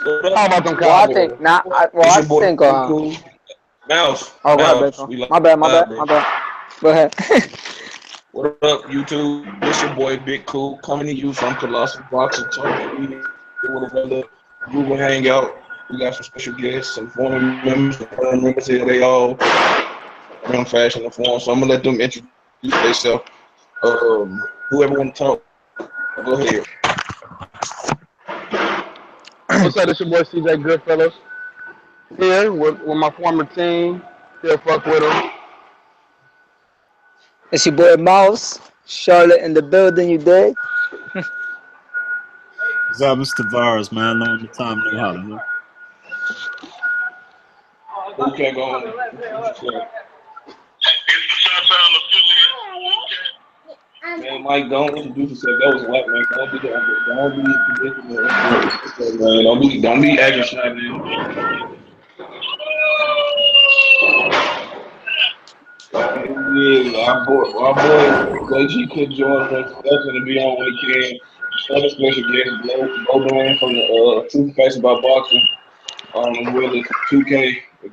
How about them Well, I think Cowboys? not. It's I your boy think. Big Cool. Mouse. Oh, go ahead, Mouse. Baker. We My bad. live, bro. My bad. Go ahead. What up, YouTube? This your boy Big Cool coming to you from Colossal Boxing Talk. We here with another Google Hangout. We got some special guests, some former members, some current members here. They all around fashion and form. So I'm gonna let them introduce themselves. Whoever want to talk, go ahead. What's up? It's your boy CJ Goodfellas here with my former team. Still fuck with them. It's your boy Mouse. Charlotte in the building. You dig? What's up, Mr. Tavares, man? Long time no holler, man. Okay, go on. Man, Mike, don't introduce yourself. That was white, man. Don't be predicting man. Don't be acting shy, man. Yeah, our boy JG could join us. Definitely to be on when he can. Other special guest, Blow Bland from the Truth Facts About Boxing. As well as 2K, the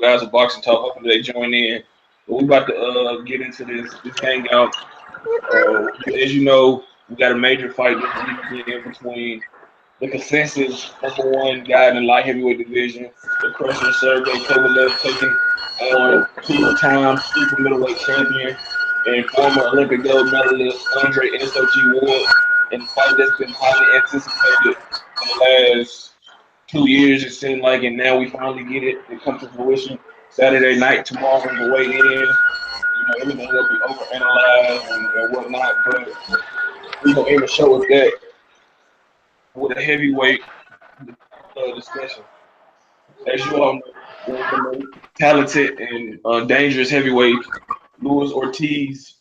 guys of Boxing Talk. Hopefully they join in. But we about to get into this hangout. As you know, we got a major fight this weekend between the consensus #1 guy in the light heavyweight division, the Crusher Sergey Kovalev, taking on two-time super middleweight champion and former Olympic gold medalist Andre SOG Ward, in a fight that's been highly anticipated for the last 2 years, it seemed like, and now we finally get it. It comes to fruition Saturday night, tomorrow on the way in. Everything will be overanalyzed and whatnot, but we're going to aim to show us that with a heavyweight discussion. As you all know, one of the most talented and dangerous heavyweights, Luis Ortiz,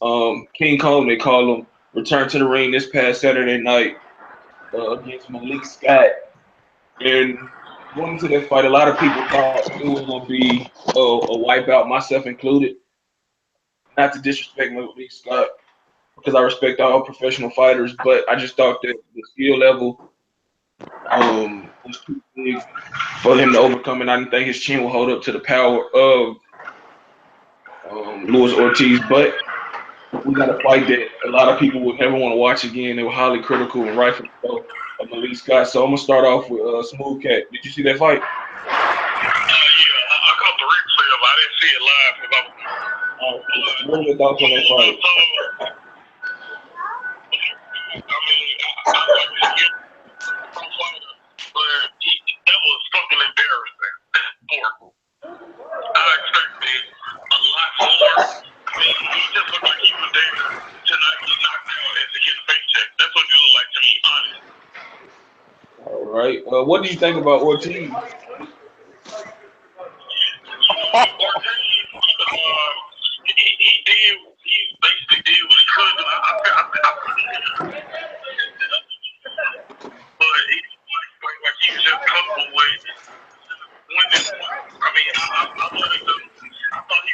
King Kong, they call him, returned to the ring this past Saturday night against Malik Scott. And going into that fight, a lot of people thought it was going to be a wipeout, myself included. Not to disrespect Malik Scott, because I respect all professional fighters, but I just thought that the skill level was too big for him to overcome, and I didn't think his chin would hold up to the power of Luis Ortiz. But we got a fight that a lot of people would never want to watch again. They were highly critical and rightfully so of Malik Scott. So I'm gonna start off with Smooth Cat. Did you see that fight? Yeah, I caught the replay of it. I didn't see it live because What are your thoughts on that fight? I mean, I like him from fighter, but that was fucking embarrassing. I expected a lot more. I mean, he just looked like he was there to not get knocked out and to get a paycheck. That's what he looked like to me, honestly. All right. What do you think about Ortiz? He basically did what he could. But he was just comfortable with winning. I mean, I thought he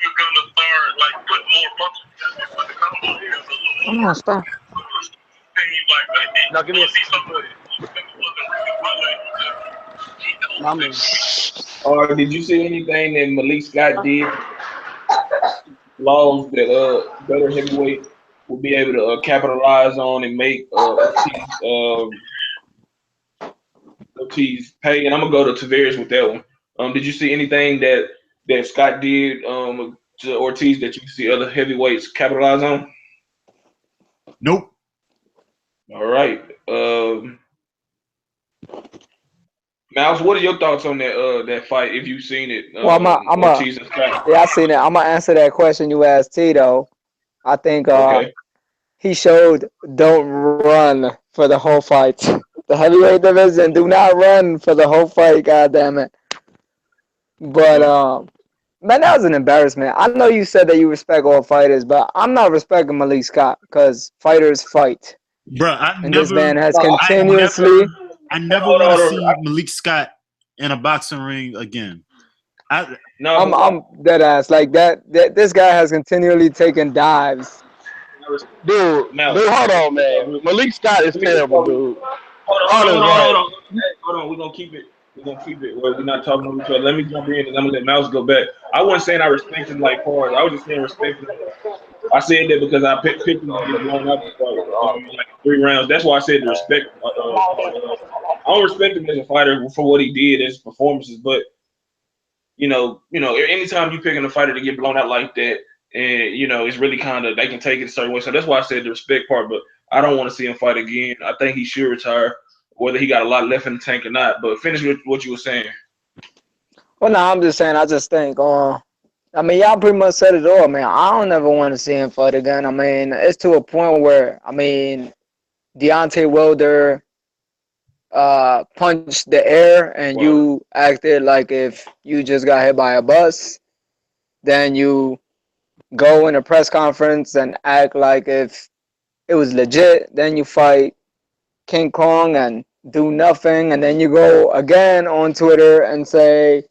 was gonna start like putting more punches together, but the combo was a little Come more. on, stop. Seemed like Now give me a Did you see anything that Malik Scott did? Laws that better heavyweight will be able to capitalize on and make Ortiz pay. And I'm gonna go to Tavares with that one. Did you see anything that Scott did to Ortiz that you see other heavyweights capitalize on? Nope. All right. Mouse, what are your thoughts on that fight? If you've seen it, Ortiz and Scott. Yeah, I seen it. I'm gonna answer that question you asked Tito. I think Okay. he showed don't run for the whole fight. The heavyweight division, do not run for the whole fight. God damn it. But man, that was an embarrassment. I know you said that you respect all fighters, but I'm not respecting Malik Scott because fighters fight. Bruh, This man has continuously. I never want to see Malik Scott in a boxing ring again. I'm dead ass like that. This guy has continually taken dives. dude, hold on, man. Malik Scott is terrible, dude. Hold hold on. We're gonna keep it. We're gonna keep it where we're not talking to each other. Let me jump in and I'm gonna let Mouse go back. I wasn't saying I respect him like hard. I was just saying respect him. I said that because I picked him to get blown out like 3 rounds. That's why I said the respect part. I don't respect him as a fighter for what he did as performances, but anytime you picking a fighter to get blown out like that, and it's really kind of they can take it a certain way. So that's why I said the respect part. But I don't want to see him fight again. I think he should retire, whether he got a lot left in the tank or not. But finish with what you were saying. Well, no, I'm just saying. I just think, I mean, y'all pretty much said it all, man. I don't ever want to see him fight again. I mean, it's to a point where, I mean, Deontay Wilder punched the air and you acted like if you just got hit by a bus. Then you go in a press conference and act like if it was legit. Then you fight King Kong and do nothing. And then you go again on Twitter and say,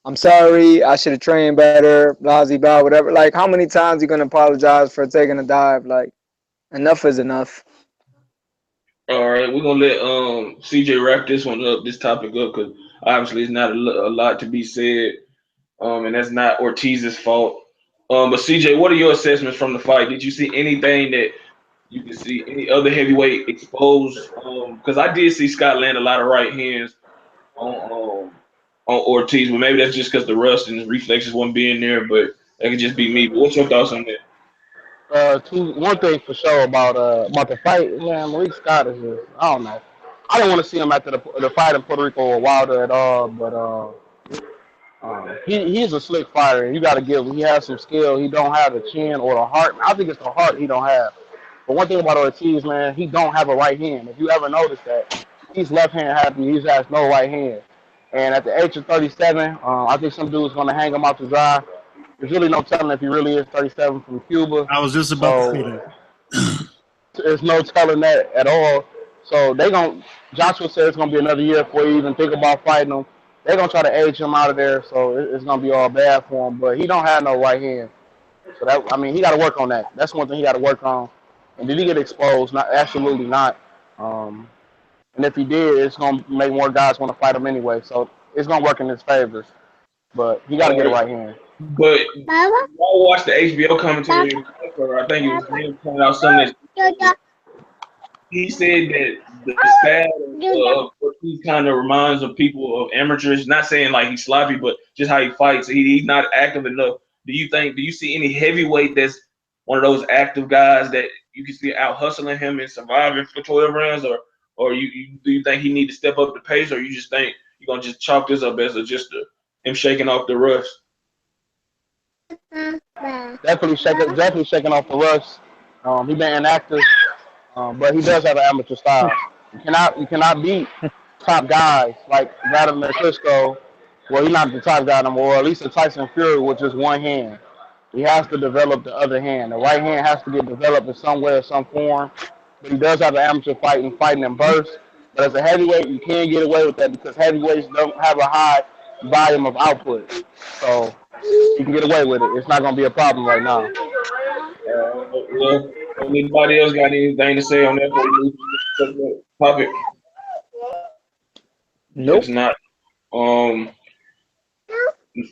I'm sorry, I should have trained better, blah, blah, blah, whatever. Like, how many times you going to apologize for taking a dive? Like, enough is enough. All right, we're gonna let CJ wrap this topic up, because obviously it's not a lot to be said, and that's not Ortiz's fault. But CJ, what are your assessments from the fight? Did you see anything that you can see any other heavyweight exposed? Because I did see Scott land a lot of right hands on Ortiz, but maybe that's just because the rust and his reflexes wasn't being there. But that could just be me. But what's your thoughts on that? One thing for sure about the fight, man, Malik Scott is just, I don't know. I don't want to see him after the fight in Puerto Rico or Wilder at all, but he's a slick fighter, and you got to give him. He has some skill. He don't have the chin or the heart. I think it's the heart he don't have. But one thing about Ortiz, man, he don't have a right hand. If you ever noticed that, he's left hand happy. He has no right hand. And at the age of 37, I think some dude's gonna hang him out to dry. There's really no telling if he really is 37 from Cuba. I was just about to say that. There's no telling that at all. So Joshua said it's gonna be another year before you even think about fighting him. They're gonna try to age him out of there, so it's gonna be all bad for him. But he don't have no right hand, so he got to work on that. That's one thing he got to work on. And did he get exposed? Not absolutely not. And if he did, it's gonna make more guys want to fight him anyway. So it's gonna work in his favor. But he got to get a right hand. But I watched the HBO commentary. I think it was him pointing out something that he said that the style of Ortiz kind of reminds of people of amateurs. Not saying like he's sloppy, but just how he fights. He's not active enough. Do you see any heavyweight that's one of those active guys that you can see out hustling him and surviving for 12 rounds, or do you think he need to step up the pace, or you just think you're gonna just chalk this up as him shaking off the rust? Definitely shaking off the rust. He been inactive, but he does have an amateur style. You cannot beat top guys like Vladimir Klitschko. Well, he's not the top guy no more. Or at least the Tyson Fury with just one hand. He has to develop the other hand. The right hand has to get developed in some way or some form. But he does have an amateur fighting in bursts. But as a heavyweight, you can't get away with that because heavyweights don't have a high volume of output. So you can get away with it. It's not going to be a problem right now. Well, anybody else got anything to say on that topic? Nope. It's not.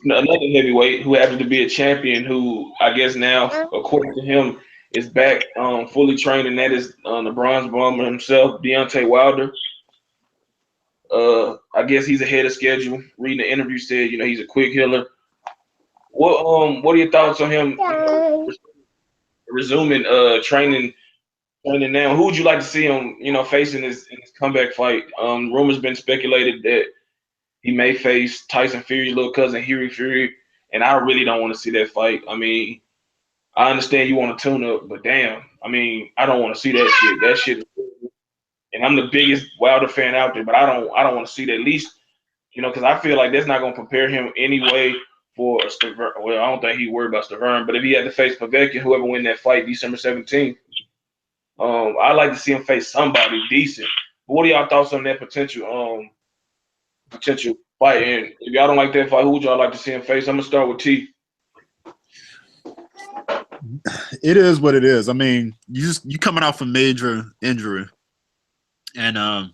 Another heavyweight who happens to be a champion, who I guess now, according to him, is back fully trained, and that is the Bronze Bomber himself, Deontay Wilder. I guess he's ahead of schedule. Reading the interview, said he's a quick healer. What are your thoughts on him resuming training now? Who would you like to see him facing in his comeback fight? Rumors been speculated that he may face Tyson Fury's little cousin, Hughie Fury, and I really don't want to see that fight. I mean, I understand you want to tune up, but damn, I mean, I don't want to see that shit. That shit is cool. And I'm the biggest Wilder fan out there, but I don't want to see that, at least, because I feel like that's not going to prepare him anyway for Stavern. Well, I don't think he'd worry about Stavern, but if he had to face Povetkin, whoever win that fight December 17th, I'd like to see him face somebody decent. But what are y'all thoughts on that potential fight? And if y'all don't like that fight, who would y'all like to see him face? I'm gonna start with T. It is what it is. I mean, you coming out from major injury, and I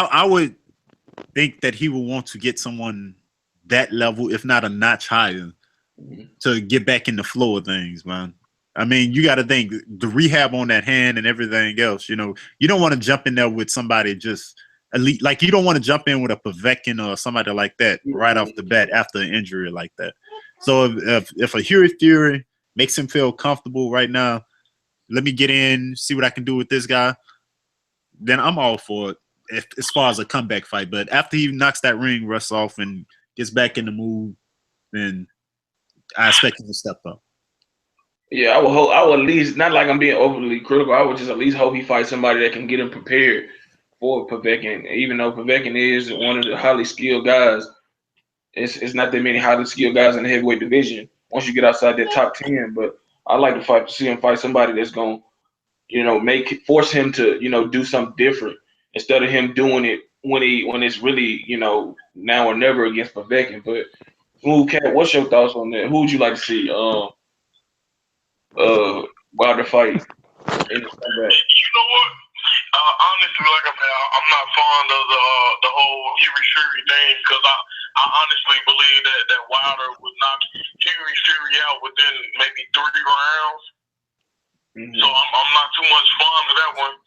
I would think that he would want to get someone that level, if not a notch higher, to get back in the flow of things, man. I mean, you got to think the rehab on that hand and everything else. You know, you don't want to jump in there with somebody just elite. Like, you don't want to jump in with a Povetkin or somebody like that right off the bat after an injury like that. So if a Fury makes him feel comfortable right now, let me get in, see what I can do with this guy, then I'm all for it as far as a comeback fight. But after he knocks that ring rust off and gets back in the mood, then I expect him to step up. Yeah, I would hope. I would at least, not like I'm being overly critical. I would just at least hope he fights somebody that can get him prepared for Povetkin. Even though Povetkin is one of the highly skilled guys, it's not that many highly skilled guys in the heavyweight division once you get outside that top 10. But I like to see him fight somebody that's gonna, force him to, do something different instead of him doing it when it's really, now or never against Povetkin. But Smooth Cat, what's your thoughts on that? Who would you like to see? Wilder fight in the comeback? You know what? Honestly, like I said, I'm not fond of the whole Fury thing because I honestly believe that Wilder would knock Fury out within maybe 3 rounds. So I'm not too much fond of that one.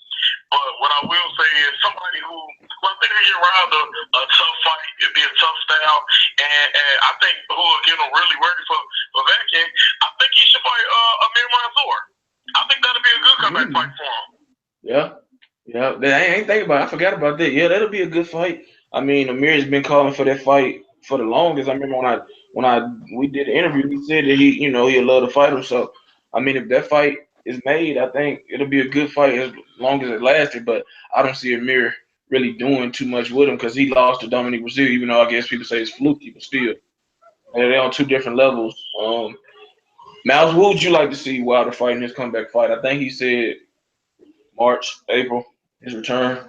But what I will say is somebody who, I think they get around a tough fight, it'd be a tough style, and I think who will get him really ready for that game, I think he should fight Amir Mansour. I think that'll be a good comeback fight for him. Yeah. I ain't thinking about it. I forgot about that. Yeah, that'll be a good fight. I mean, Amir's been calling for that fight for the longest. I remember when we did the interview, he said that he'd love to fight him. So, I mean, if that fight is made, I think it'll be a good fight as long as it lasted. But I don't see Amir really doing too much with him because he lost to Dominic Brazil, even though I guess people say it's fluky, but still, they're on 2 different levels. Miles, who would you like to see Wilder fight in his comeback fight? I think he said March, April, his return.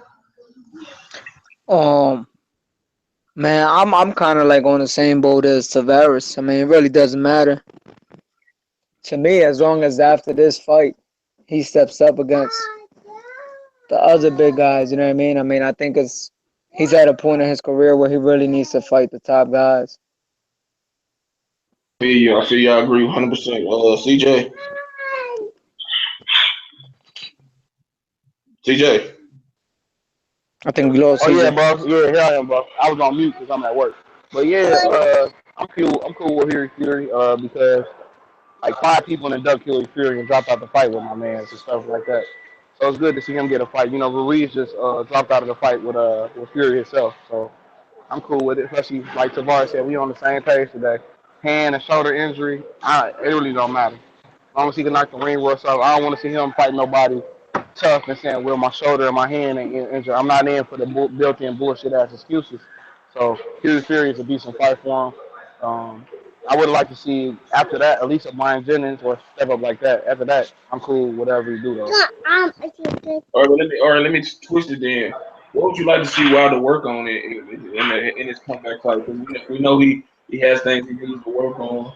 Man, I'm kind of like on the same boat as Tavares. I mean, it really doesn't matter to me as long as after this fight he steps up against the other big guys. You know what I mean? I mean, I think he's at a point in his career where he really needs to fight the top guys. I feel you. I agree 100%. CJ. I think we lost. Oh yeah, CJ. bro. Yeah, here I am, bro. I was on mute because I'm at work. But yeah, I'm cool. I'm cool with Fury because like 5 people in the duck Fury and dropped out the fight with my man and stuff like that. So it's good to see him get a fight. You know, Ruiz just dropped out of the fight with Fury himself. So I'm cool with it. Especially like Tavares said, we on the same page today. Hand and shoulder injury, it really don't matter. As long as he can knock the ring rust off, I don't want to see him fight nobody tough and saying, well, my shoulder and my hand ain't injured. I'm not in for the built-in bullshit ass excuses. So Fury is a decent fight for him. I would like to see after that at least a Brian Jennings or step up like that. After that, I'm cool with whatever you do though. Or let me twist it then. What would you like to see Wilder work on in his comeback fight? Because we know he has things he needs to work on.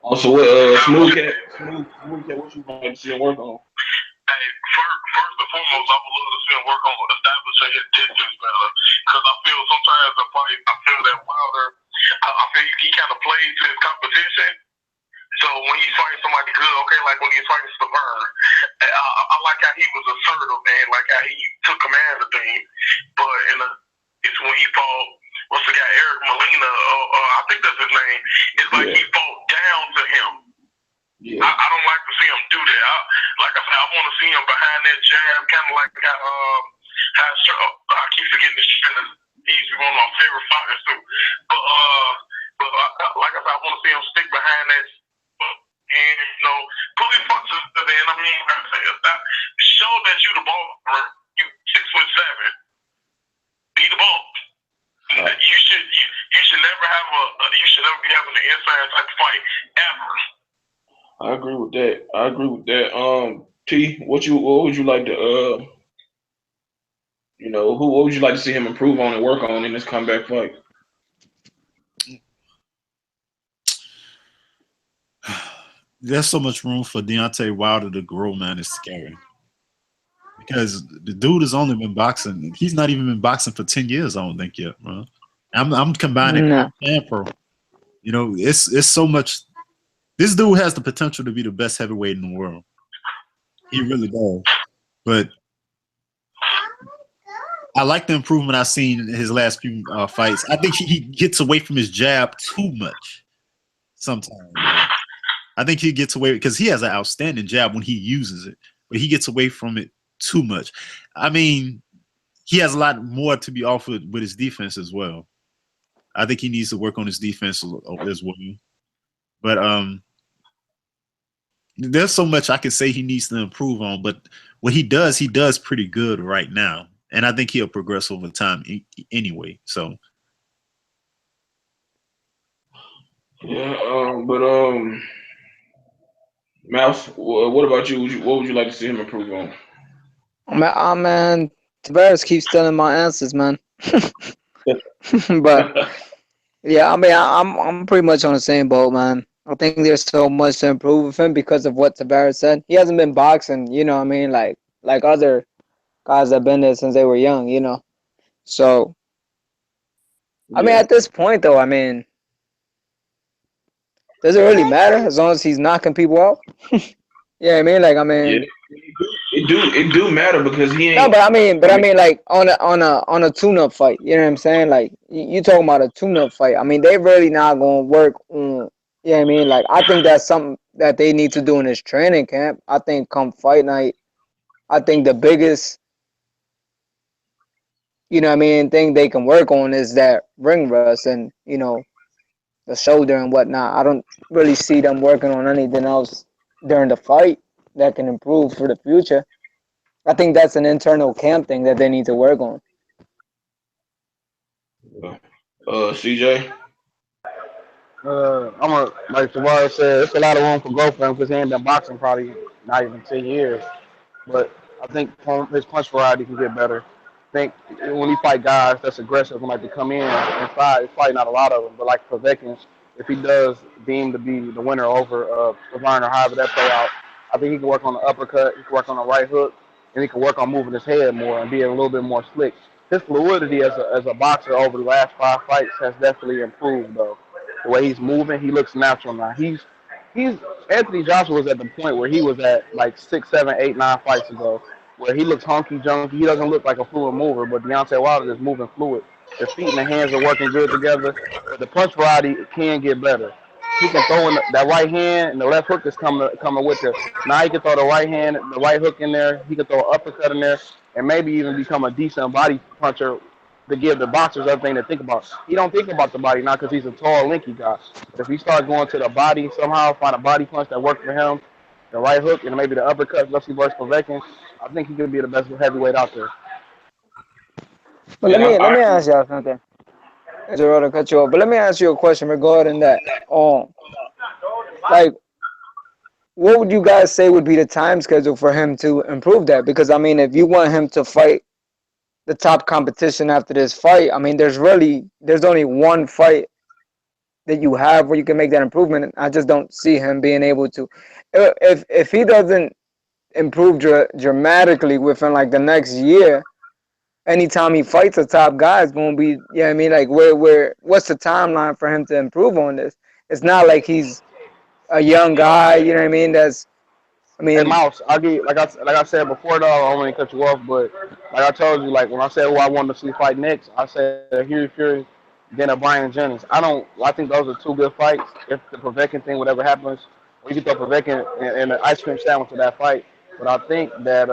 Also, Smooth Cat, what you like to see him work on? Hey, first and foremost, I would love to see him work on establishing his distance better. Because I feel sometimes in fight, I feel that Wilder, I feel he kind of plays to his competition. So when he's fighting somebody good, okay, like when he's fighting Stavern, I like how he was assertive and like how he took command of things. But it's when he fought, what's the guy, Eric Molina, I think that's his name. It's like he fought down to him. Yeah. I don't like to see him do that. Like I said, I want to see him behind that jab, kind of like how I keep forgetting this shit. He's one of my favorite fighters too. But like I said, I want to see him stick behind that and pull his punches. And I mean, like I said, show that you the ball, you 6'7", be the ball. You should never have be having an inside type of fight ever. I agree with that. T, what would you like to what would you like to see him improve on and work on in this comeback fight? There's so much room for Deontay Wilder to grow, man. It's scary. because the dude has only been boxing. He's not even been boxing for 10 years. I don't think yet, bro. I'm combining No. and pro. You know, it's so much. This dude has the potential to be the best heavyweight in the world. He really does. But I like the improvement I've seen in his last few fights. I think he gets away from his jab too much sometimes. I think he gets away because he has an outstanding jab when he uses it, but he gets away from it too much. I mean, he has a lot more to be offered with his defense as well. I think he needs to work on his defense as well. But there's so much I can say he needs to improve on, but what he does pretty good right now. And I think he'll progress over time anyway. So yeah, Mouse, what about you? What would you like to see him improve on? Man, Tavares keeps stealing my answers, man. But yeah, I mean, I'm pretty much on the same boat, man. I think there's so much to improve with him because of what Tavares said. He hasn't been boxing, you know what I mean, like other guys that have been there since they were young, you know. So, I mean, at this point, though, I mean, does it really matter as long as he's knocking people out? Yeah, I mean, like, I mean, it do matter because he ain't. no, but I mean, like on a tune-up fight, you know what I'm saying? Like, you talking about a tune-up fight? I mean, they really not gonna work on. You know what I mean? Like, I think that's something that they need to do in this training camp. I think come fight night, I think the biggest, you know what I mean, thing they can work on is that ring rust and, you know, the shoulder and whatnot. I don't really see them working on anything else during the fight that can improve for the future. I think that's an internal camp thing that they need to work on. CJ. Like Tavares said, it's a lot of room for growth for him because he ain't been boxing probably not even 10 years. But I think his punch variety can get better. I think when he fight guys that's aggressive and like to come in inside, it's probably not a lot of them. But like Povetkin, if he does deem to be the winner over Laverne or however that play out, I think he can work on the uppercut, he can work on the right hook, and he can work on moving his head more and being a little bit more slick. His fluidity as a boxer over the last 5 fights has definitely improved though. The way he's moving, he looks natural now. He's Anthony Joshua was at the point where he was at like 6, 7, 8, 9 fights ago, where he looks hunky junky. He doesn't look like a fluid mover, but Deontay Wilder is moving fluid. The feet and the hands are working good together, but the punch variety can get better. He can throw in that right hand, and the left hook is coming with it. Now he can throw the right hand, the right hook in there. He can throw an uppercut in there, and maybe even become a decent body puncher to give the boxers everything to think about. He don't think about the body now because he's a tall, lanky guy. But if he starts going to the body somehow, find a body punch that works for him, the right hook and maybe the uppercut, let's see versus Povetkin, I think he could be the best heavyweight out there. But let me ask y'all something. Zero to cut you off, but let me ask you a question regarding that. Like, what would you guys say would be the time schedule for him to improve that? Because I mean, if you want him to fight the top competition after this fight, I mean, there's only one fight that you have where you can make that improvement. And I just don't see him being able to. If he doesn't improve dramatically within like the next year, anytime he fights a top guy, it's going to be, you know what I mean? Like, what's the timeline for him to improve on this? It's not like he's a young guy, you know what I mean? Hey Mouse, I'll give you, like I said before though, I don't want to cut you off, but like I told you, like when I said who I wanted to see fight next, I said Hughie Fury, then a Brian Jennings. I think those are two good fights. If the Povetkin thing, whatever happens, or you can throw Povetkin in an ice cream sandwich to that fight. But I think that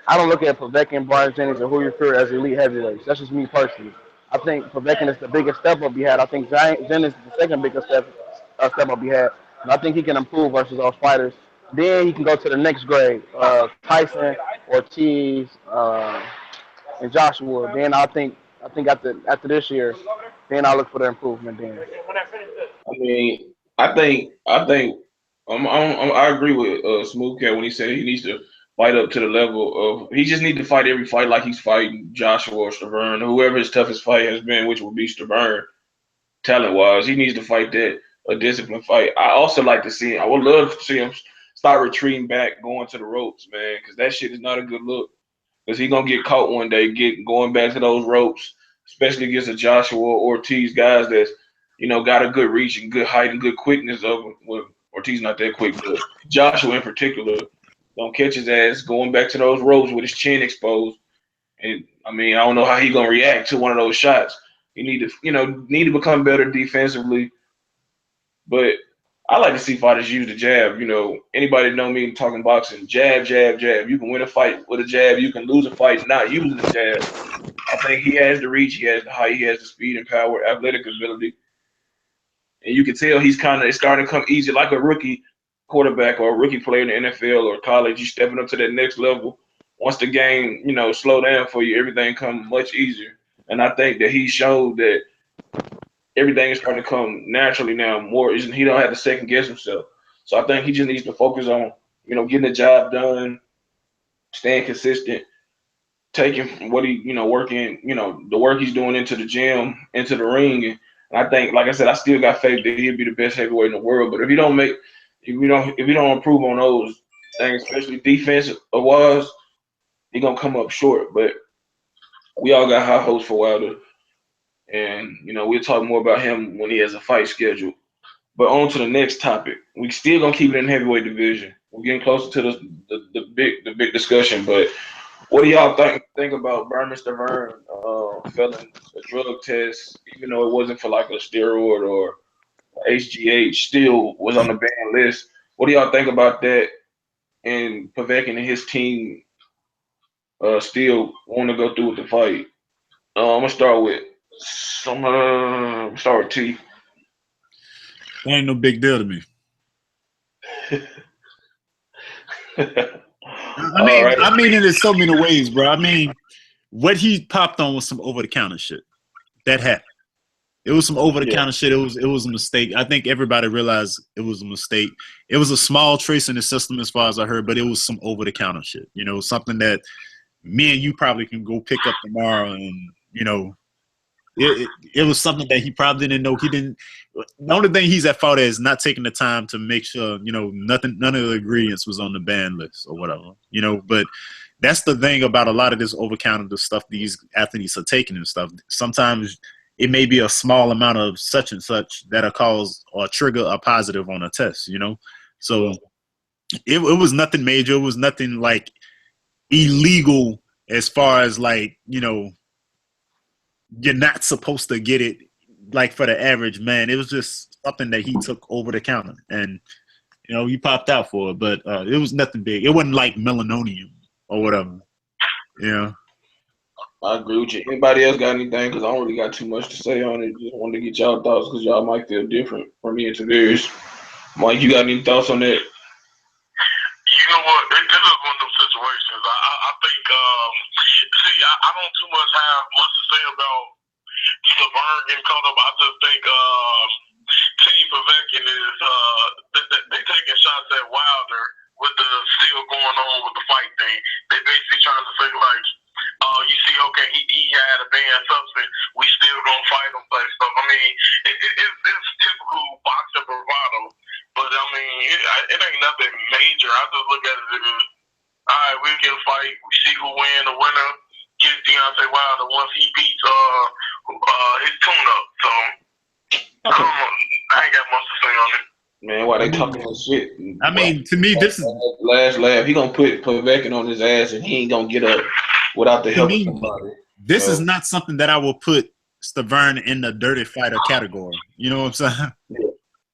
I don't look at Povetkin, Brian Jennings, or Hughie Fury as elite heavyweights. That's just me personally. I think Povetkin is the biggest step up he had. I think Jennings is the second biggest step up he had. And I think he can improve versus those fighters. Then he can go to the next grade, Tyson, Ortiz, and Joshua. Then I think after this year, then I look for the improvement. Then I mean, I agree with Smooth Cat when he said he needs to fight up to the level of. He just need to fight every fight like he's fighting Joshua or Stavern, whoever his toughest fight has been, which will be Stavern, talent wise. He needs to fight that a disciplined fight. I also like to see. I would love to see him start retreating back, going to the ropes, man, because that shit is not a good look. because he's gonna get caught one day going back to those ropes, especially against a Joshua or Ortiz guys that's got a good reach and good height and good quickness of him. Well, Ortiz not that quick, but Joshua in particular don't catch his ass going back to those ropes with his chin exposed. And I mean, I don't know how he gonna react to one of those shots. You need to become better defensively. But I like to see fighters use the jab. Anybody know me talking boxing, jab, jab, jab. You can win a fight with a jab. You can lose a fight not using the jab. I think he has the reach, he has the height, he has the speed and power, athletic ability. And you can tell he's it's starting to come easy like a rookie quarterback or a rookie player in the NFL or college. You stepping up to that next level. Once the game, slow down for you, everything comes much easier. And I think that he showed that everything is starting to come naturally now. More, he don't have to second guess himself. So I think he just needs to focus on, getting the job done, staying consistent, taking what he, working, the work he's doing into the gym, into the ring. And I think, like I said, I still got faith that he'll be the best heavyweight in the world. But if you don't improve on those things, especially defensive wise, he's gonna come up short. But we all got high hopes for Wilder. And, we'll talk more about him when he has a fight scheduled. But on to the next topic. We still going to keep it in the heavyweight division. We're getting closer to the big discussion. But what do y'all think about Berman Stavern failing a drug test, even though it wasn't for like a steroid or HGH, still was on the banned list? What do y'all think about that? And Povetkin and his team still want to go through with the fight? I'm going to start with T. That ain't no big deal to me. I mean it in so many ways, bro. I mean, what he popped on was some over-the-counter shit. That happened. It was some over-the-counter shit. It was a mistake. I think everybody realized it was a mistake. It was a small trace in the system as far as I heard, but it was some over-the-counter shit. Something that me and you probably can go pick up tomorrow and, it was something that he probably didn't know. The only thing he's at fault is not taking the time to make sure, none of the ingredients was on the ban list or whatever, but that's the thing about a lot of this over-counter stuff these athletes are taking and stuff. Sometimes it may be a small amount of such and such that'll cause or trigger a positive on a test, So it was nothing major. It was nothing like illegal as far as like, you're not supposed to get it like for the average man. It was just something that he took over the counter and, he popped out for it, but it was nothing big. It wasn't like melanonium or whatever. I agree with you. Anybody else got anything? Because I don't really got too much to say on it. Just wanted to get y'all thoughts because y'all might feel different from me and Tavares. Mike, you got any thoughts on that? You know what? This is one of those situations. I think, I don't too much have much to say about Stavern getting caught up. I just think Team Povetkin is they taking shots at Wilder with the still going on with the fight thing. They basically trying to say like, you see, okay, he had a banned substance. We still gonna fight him type stuff. I mean, it's typical boxing bravado. But I mean, it ain't nothing major. I just look at it as, all right, we'll get a fight. We see who win. The winner gets Deontay Wilder once he beats his tune-up. So I ain't got much to say on it. Man, why they talking that shit? I mean, to me, this is last laugh. He gonna put Povetkin on his ass, and he ain't gonna get up without the help of somebody. This is not something that I will put Stavern in the dirty fighter category. You know what I'm saying? Yeah.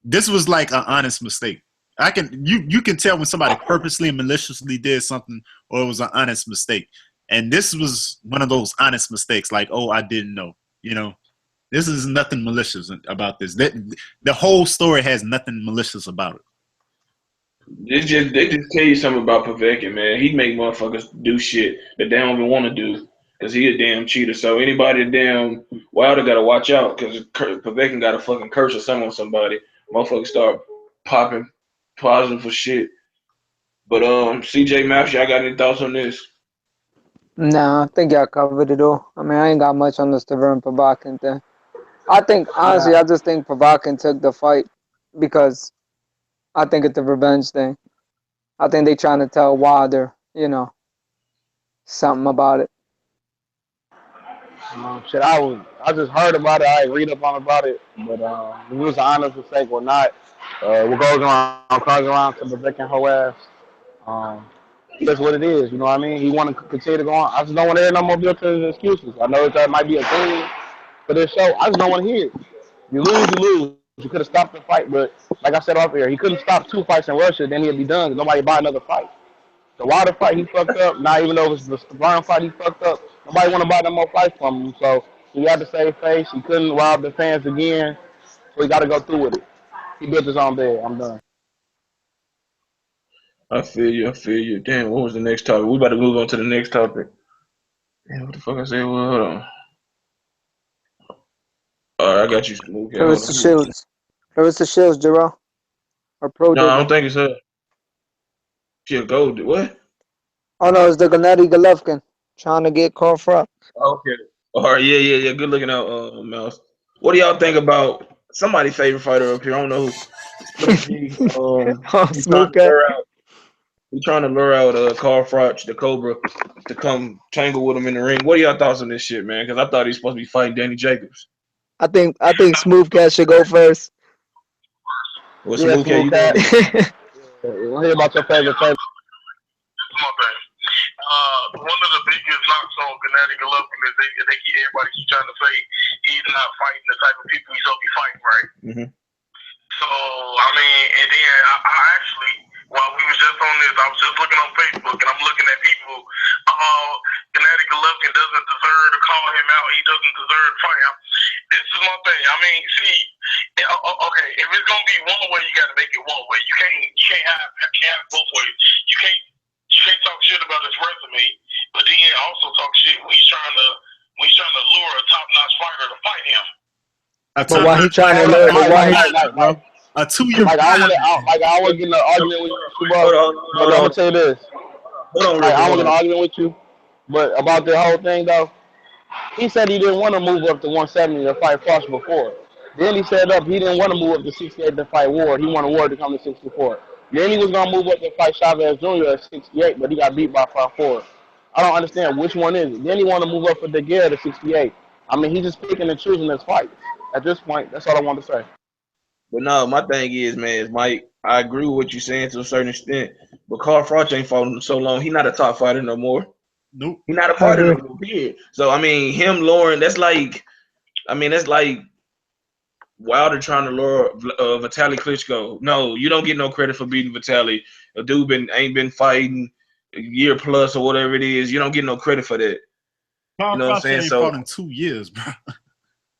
This was like an honest mistake. You can tell when somebody purposely and maliciously did something, or it was an honest mistake. And this was one of those honest mistakes, like, oh, I didn't know. This is nothing malicious about this. The whole story has nothing malicious about it. They just tell you something about Povetkin, man. He make motherfuckers do shit that they don't even want to do because he a damn cheater. So anybody damn Wilder got to watch out because Povetkin got a fucking curse or something on somebody. Motherfuckers start popping positive for shit. But CJ Maps, y'all got any thoughts on this? Nah, I think y'all covered it all. I mean, I ain't got much on the Stavern Povetkin thing. I think, honestly, I just think Povetkin took the fight because I think it's a revenge thing. I think they trying to tell Wilder, something about it. Shit, I just heard about it. I ain't read up on about it, but if it was an honest mistake or not, what goes around comes around to protecting her ass. Um, that's what it is. You know what I mean? He want to continue to go on. I just don't want to hear no more built-in excuses. I know that might be a thing for this show. I just don't want to hear it. You lose, you lose. You could have stopped the fight, but like I said off here, he couldn't stop 2 fights in Russia. Then he'd be done. Nobody buy another fight. The Wilder fight, he fucked up. Not even though it was the Brown fight, he fucked up. Nobody want to buy no more fights from him. So he had to save face. He couldn't rob the fans again. So he got to go through with it. He built his own bed. I'm done. I feel you. I feel you. Damn, what was the next topic? We about to move on to the next topic. Damn, what the fuck I said? Well, hold on. All right, I got you. Okay, It was the Shields. It was the Shields, Jarrell. Or Pro No, I did don't it. think it's her. She'll go. What? Oh no, it's the Gennady Golovkin trying to get called for. Okay. All right. Yeah. Good looking out, Mouse. What do y'all think about somebody's favorite fighter up here? I don't know who. Oh, He's trying Smooth to Cat. lure out. He's trying to lure out Carl Froch, the Cobra, to come tangle with him in the ring. What are y'all thoughts on this shit, man? Because I thought he was supposed to be fighting Danny Jacobs. I think Smooth Cat should go first. What's Yeah, Smooth Cat? Smooth Cat. We'll hear about your favorite fight. Come on, man. One of the biggest knocks on Gennady Golovkin is everybody keep trying to say he's not fighting the type of people he's supposed to be fighting, right? Mm-hmm. So, I mean, and then I actually, while we was just on this, I was just looking on Facebook and I'm looking at people, Gennady Golovkin doesn't deserve to call him out. He doesn't deserve to fight him. This is my thing. I mean, see, okay, if it's going to be one way, you got to make it one way. You can't have both ways. You can't talk shit about his resume, but then also talk shit when he's trying to lure a top-notch fighter to fight him. But why he trying to lure? A 2-year Like I don't want to get in an argument with you, bro. But I'm gonna tell you this. Hold on, Like, I don't want to get in an argument with you, but about the whole thing though, he said he didn't want to move up to 170 to fight Frost before. Then he said he didn't want to move up to 68 to fight Ward. He wanted Ward to come to 64. Then he was gonna move up to fight Chavez Jr. at 68, but he got beat by 5-4. I don't understand which one is it. Then he want to move up for Daguerre to 68. I mean, he's just picking and choosing his fights. At this point, that's all I want to say. But no, my thing is, man, Mike, I agree with what you're saying to a certain extent. But Carl Froch ain't fought him so long. He's not a top fighter no more. Nope. He's not a fighter no more, period. So, I mean, him luring, that's like Wilder trying to lure Vitaly Klitschko. No, you don't get no credit for beating Vitaly. A dude ain't been fighting a year plus or whatever it is. You don't get no credit for that. Carl You know what I'm saying? ain't So fought in 2 years, bro.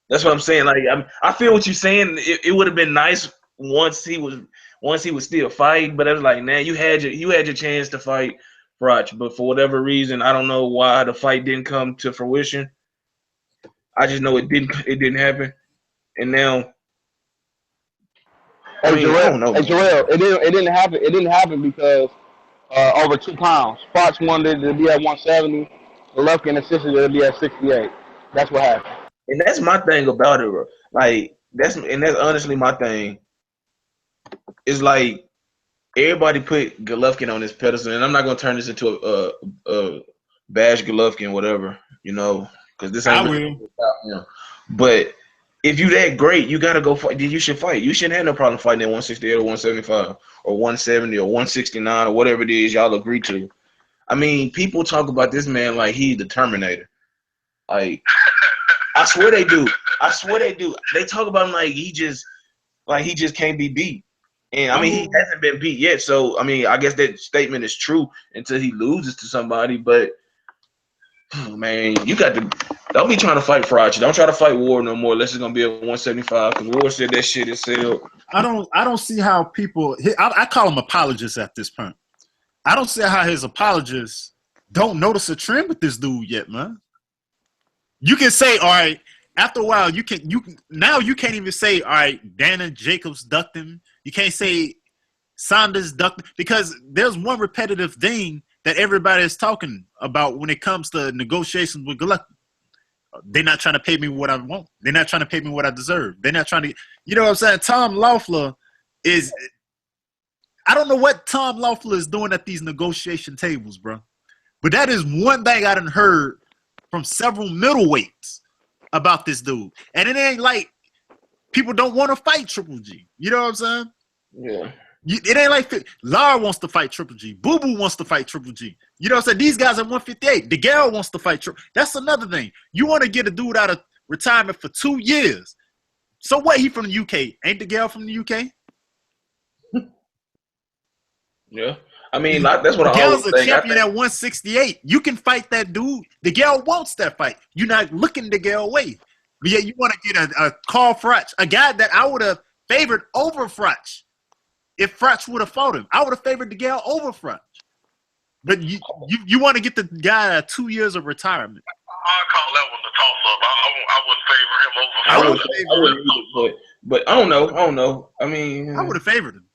that's what I'm saying. Like I feel what you're saying. It would have been nice once he was still fighting, but I was like, man, you had your chance to fight Froch, but for whatever reason, I don't know why the fight didn't come to fruition. I just know it didn't happen. And now I don't know. Hey, Jarrell, it didn't happen. It didn't happen because over 2 pounds. Fox wanted to be at 170. Golovkin insisted to be at 68. That's what happened. And that's my thing about it, bro. Like that's honestly my thing. It's like everybody put Golovkin on this pedestal, and I'm not gonna turn this into a bash Golovkin, whatever, because this ain't really about him. But if you that great, you gotta go fight. You should fight. You shouldn't have no problem fighting at 168 or 175 or 170 or 169 or whatever it is y'all agree to. I mean, people talk about this man like he's the Terminator. Like, I swear they do. They talk about him like he just can't be beat. And I mean, he hasn't been beat yet. So I mean, I guess that statement is true until he loses to somebody. But man, you got to don't be trying to fight Froch. Don't try to fight Ward no more unless it's gonna be at 175. Because Ward said that shit is sealed. I don't see how people. I call them apologists at this point. I don't see how his apologists don't notice a trend with this dude yet, man. You can say, all right, after a while, you can't even say, all right, Dana Jacobs ducked him. You can't say Saunders ducked him, because there's one repetitive thing that everybody is talking about when it comes to negotiations with Golovkin. They're not trying to pay me what I want. They're not trying to pay me what I deserve. They're not trying to, you know what I'm saying? Tom Loeffler is, I don't know what Tom Loeffler is doing at these negotiation tables, bro. But that is one thing I done heard from several middleweights about this dude. And it ain't like people don't want to fight Triple G. You know what I'm saying? Yeah. It ain't like Lara wants to fight Triple G. Boo Boo wants to fight Triple G. You know what I'm saying? These guys at 158. DeGale wants to fight Triple. That's another thing. You want to get a dude out of retirement for 2 years. So what? He from the UK. Ain't DeGale from the UK? Yeah. I mean, that's what I always DeGale's a think. champion at 168. You can fight that dude. DeGale wants that fight. You're not looking DeGale away. But yeah, you want to get a Carl Froch, a guy that I would have favored over Froch. If Froch would have fought him, I would have favored DeGale over Froch. But you want to get the guy at 2 years of retirement. I call that one the toss-up. I wouldn't favor him over. I wouldn't either, but I don't know. I mean, I would have favored him.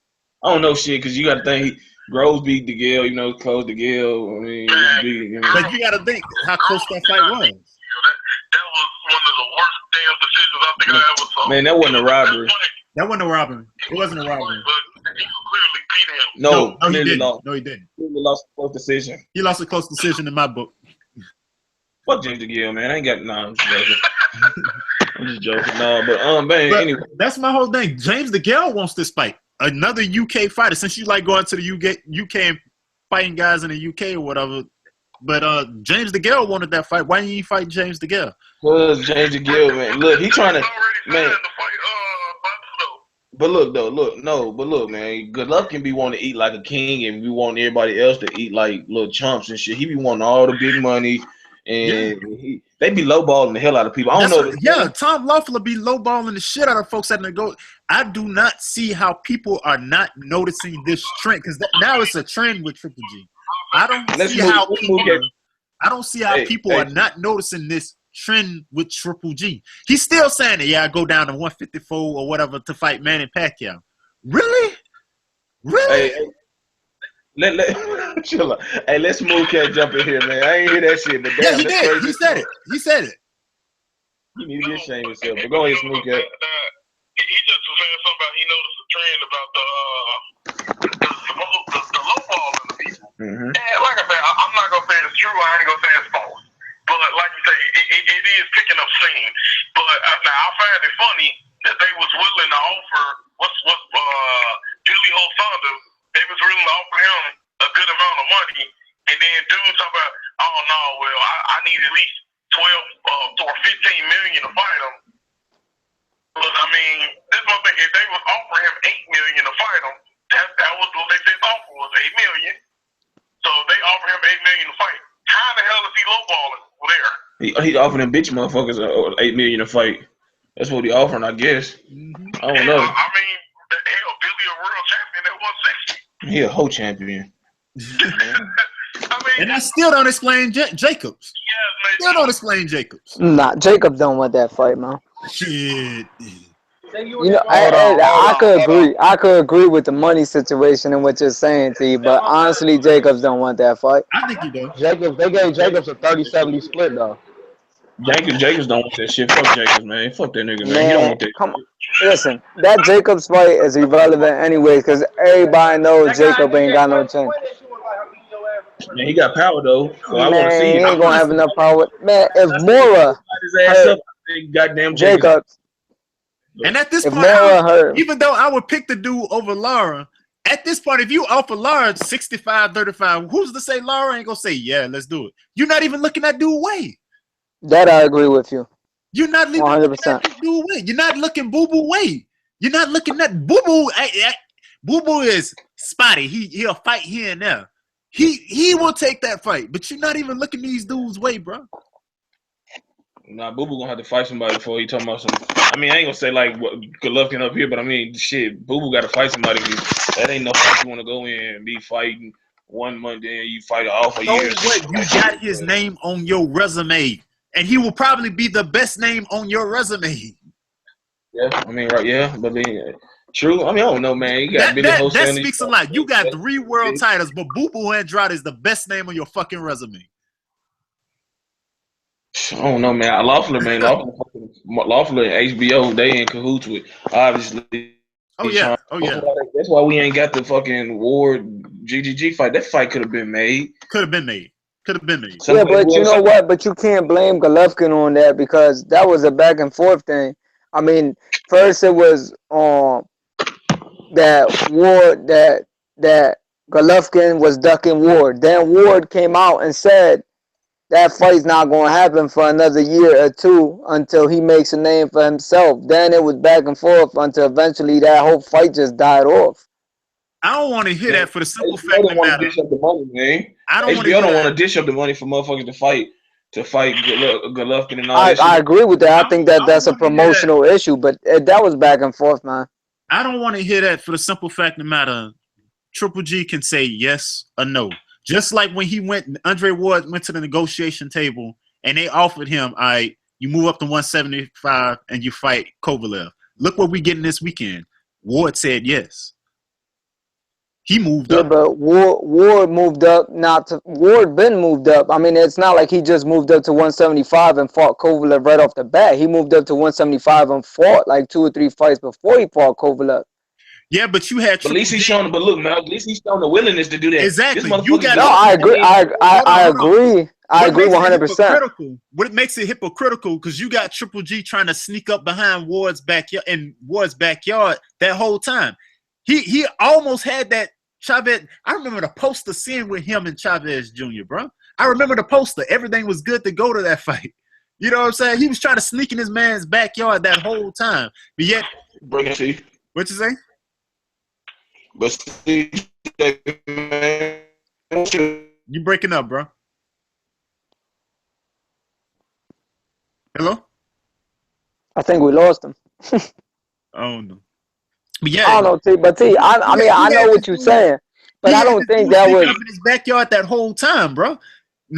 I don't know shit because you got to think Groves beat DeGale, close DeGale. I mean, But you got to think how close that fight was. That was one of the worst damn decisions I think I ever saw. Man, that wasn't a robbery. That wasn't a robbery. It wasn't a robbery. But he clearly beat him. No, he didn't. lost. No, he didn't. He lost a close decision. He lost a close decision in my book. Fuck James DeGale, man. I ain't got I'm just joking. I'm just joking. No, but anyway. That's my whole thing. James DeGale wants this fight. Another UK fighter. Since you like going to the UK and fighting guys in the UK or whatever. But James DeGale wanted that fight. Why didn't you fight James DeGale? Because James DeGale, man. Look, he trying to man. But look, man. Good Luck can be wanting to eat like a king, and we want everybody else to eat like little chumps and shit. He be wanting all the big money, and they be lowballing the hell out of people. I don't know. Tom Loeffler be lowballing the shit out of folks at the go. I do not see how people are not noticing this trend because now it's a trend with Triple G. I don't see how people are not noticing this trend with Triple G. He's still saying that, I go down to 154 or whatever to fight Manny Pacquiao. Really? Hey, chill out. Hey, let's Smooth Cat jump in here, man. I ain't hear that shit, but damn, he did. He said it. You need to get ashamed of yourself. But go ahead, Smooth Cat. He just was saying something about he noticed a trend about the low ball in the people. Mm-hmm. And like I said, I'm not gonna say it's true. I ain't gonna say it's false. But like you say, it is picking up steam. But now I find it funny that they was willing to offer what's Julie Holt-Saunders. They was willing to offer him a good amount of money, and then dude talk about, oh no, well I need at least 12 or 15 million to fight him. But I mean, this one thing, if they was offering him 8 million to fight him, that was what they said the offer was, 8 million. So they offered him 8 million to fight. How the hell is he lowballing there? He offering them bitch motherfuckers 8 million to fight. That's what he offering, I guess. I don't know. I mean, hell, Billy a world champion at 160. He a whole champion. I mean, And I still don't explain Jacobs. Still don't explain Jacobs. Nah, Jacobs don't want that fight, man. Shit. I could agree. I could agree with the money situation and what you're saying, T. But honestly, Jacobs don't want that fight. I think he does. They gave Jacobs a 30-70 split though. Jacobs don't want that shit. Fuck Jacobs, man. Fuck that nigga, man. He don't want that. Come on. Listen, that Jacobs fight is irrelevant anyway because everybody knows Jacob ain't got no chance. Man, he got power though. So I want to see. He ain't gonna have enough power. Man, if Mora goddamn Jacobs. And at this If point, Mara even though I would pick the dude over Lara, at this point, if you offer Lara 65-35, who's to say Lara ain't gonna say, yeah, let's do it? You're not even looking at dude weight. that I agree with you. You're not looking 100%. at dude weight. You're not looking boo-boo weight. You're not looking at boo-boo. Boo-boo is spotty. He'll fight here and there. He will take that fight, but you're not even looking these dudes' weight, bro. Nah, Boo Boo gonna have to fight somebody before he talking about some. I mean, I ain't gonna say like Golovkin up here, but I mean, shit, Boo Boo got to fight somebody. That ain't no fight you want to go in and be fighting 1 month, then you fight off a year. What? You got his name on your resume, and he will probably be the best name on your resume. Yeah, I mean, right? Yeah, but then true. I mean, I don't know, man. You got that speaks a lot. You got 3 world titles, but Boo Boo Andrade is the best name on your fucking resume. I don't know, man. Lawful and HBO, they in cahoots with obviously. Oh yeah. That's why we ain't got the fucking Ward GGG fight. That fight could have been made. Could have been made. Could have been made. Yeah, but you know what? But you can't blame Golovkin on that because that was a back and forth thing. I mean, first it was that Ward that Golovkin was ducking Ward. Then Ward came out and said that fight's not going to happen for another year or two until he makes a name for himself. Then it was back and forth until eventually that whole fight just died off. I don't want to hear that for the simple fact don't that want to dish up the money, man. I don't HBO don't want to dish up the money for motherfuckers to fight Golovkin and all that shit. I agree with that. I think that's a promotional issue, but that was back and forth, man. I don't want to hear that for the simple fact of the matter. Triple G can say yes or no. Just like when Andre Ward went to the negotiation table and they offered him, all right, you move up to 175 and you fight Kovalev. Look what we getting this weekend. Ward said yes. He moved up. Yeah, but Ward moved up. Ward been moved up. I mean, it's not like he just moved up to 175 and fought Kovalev right off the bat. He moved up to 175 and fought like 2 or 3 fights before he fought Kovalev. Yeah, but you had. But at least he's shown. But look, man, at least he's shown the willingness to do that. Exactly. You got. No, I agree. I agree. I agree 100%. What makes it hypocritical? Because you got Triple G trying to sneak up behind Ward's backyard that whole time. He almost had that Chavez. I remember the poster scene with him and Chavez Jr., bro. I remember the poster. Everything was good to go to that fight. You know what I'm saying? He was trying to sneak in his man's backyard that whole time. But yet, bring it to you. What you say? But see, man, you breaking up, bro. Hello? I think we lost him. Oh no. But yeah, I don't know, T. But T, I mean, I know what you're saying, but I don't think that was in his backyard that whole time, bro.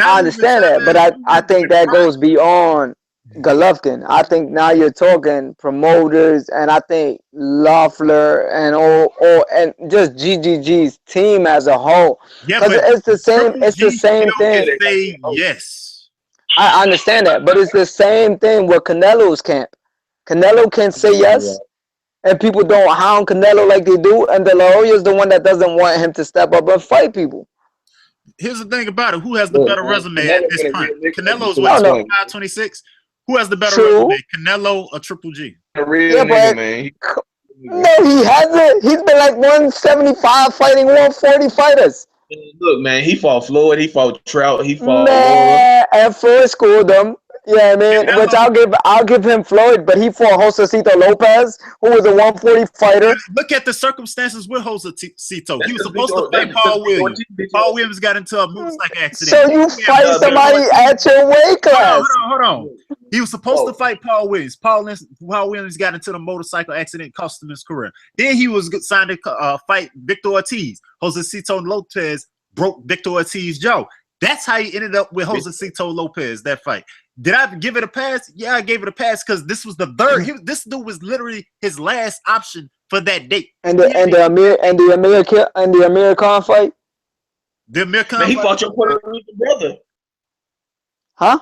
I understand that, but I think that goes beyond Golovkin. I think now you're talking promoters, and I think Loeffler and all and just GGG's team as a whole. Yeah, because it's the same. It's the same thing. Say yes. I understand that, but it's the same thing with Canelo's camp. Canelo can say yes, and people don't hound Canelo like they do, and De La Hoya is the one that doesn't want him to step up and fight people. Here's the thing about it: who has the better resume at this point? Canelo's what, 25, 26? Who has the better resume, Canelo or Triple G? A real nigga, man. No, he hasn't. He's been like 175 fighting 140 fighters. Look, man, he fought Floyd, he fought Trout, he fought Laura. And Floyd schooled him. Yeah, I mean, which I'll give him Floyd, but he fought Josecito Lopez, who was a 140 fighter. Look at the circumstances with Josecito. He was supposed to fight Paul Williams. Paul Williams got into a motorcycle accident. So you fight somebody at your weight class. Hold on. He was supposed to fight Paul Williams. Paul Williams got into the motorcycle accident, cost him his career. Then he was signed to fight Victor Ortiz. Josecito Lopez broke Victor Ortiz's jaw. That's how he ended up with Josecito Lopez, that fight. Did I give it a pass? Yeah, I gave it a pass because this was the third. This dude was literally his last option for that date. And the Amir Khan fight. The Amir Khan fight. He fought your Puerto Rican brother. Huh?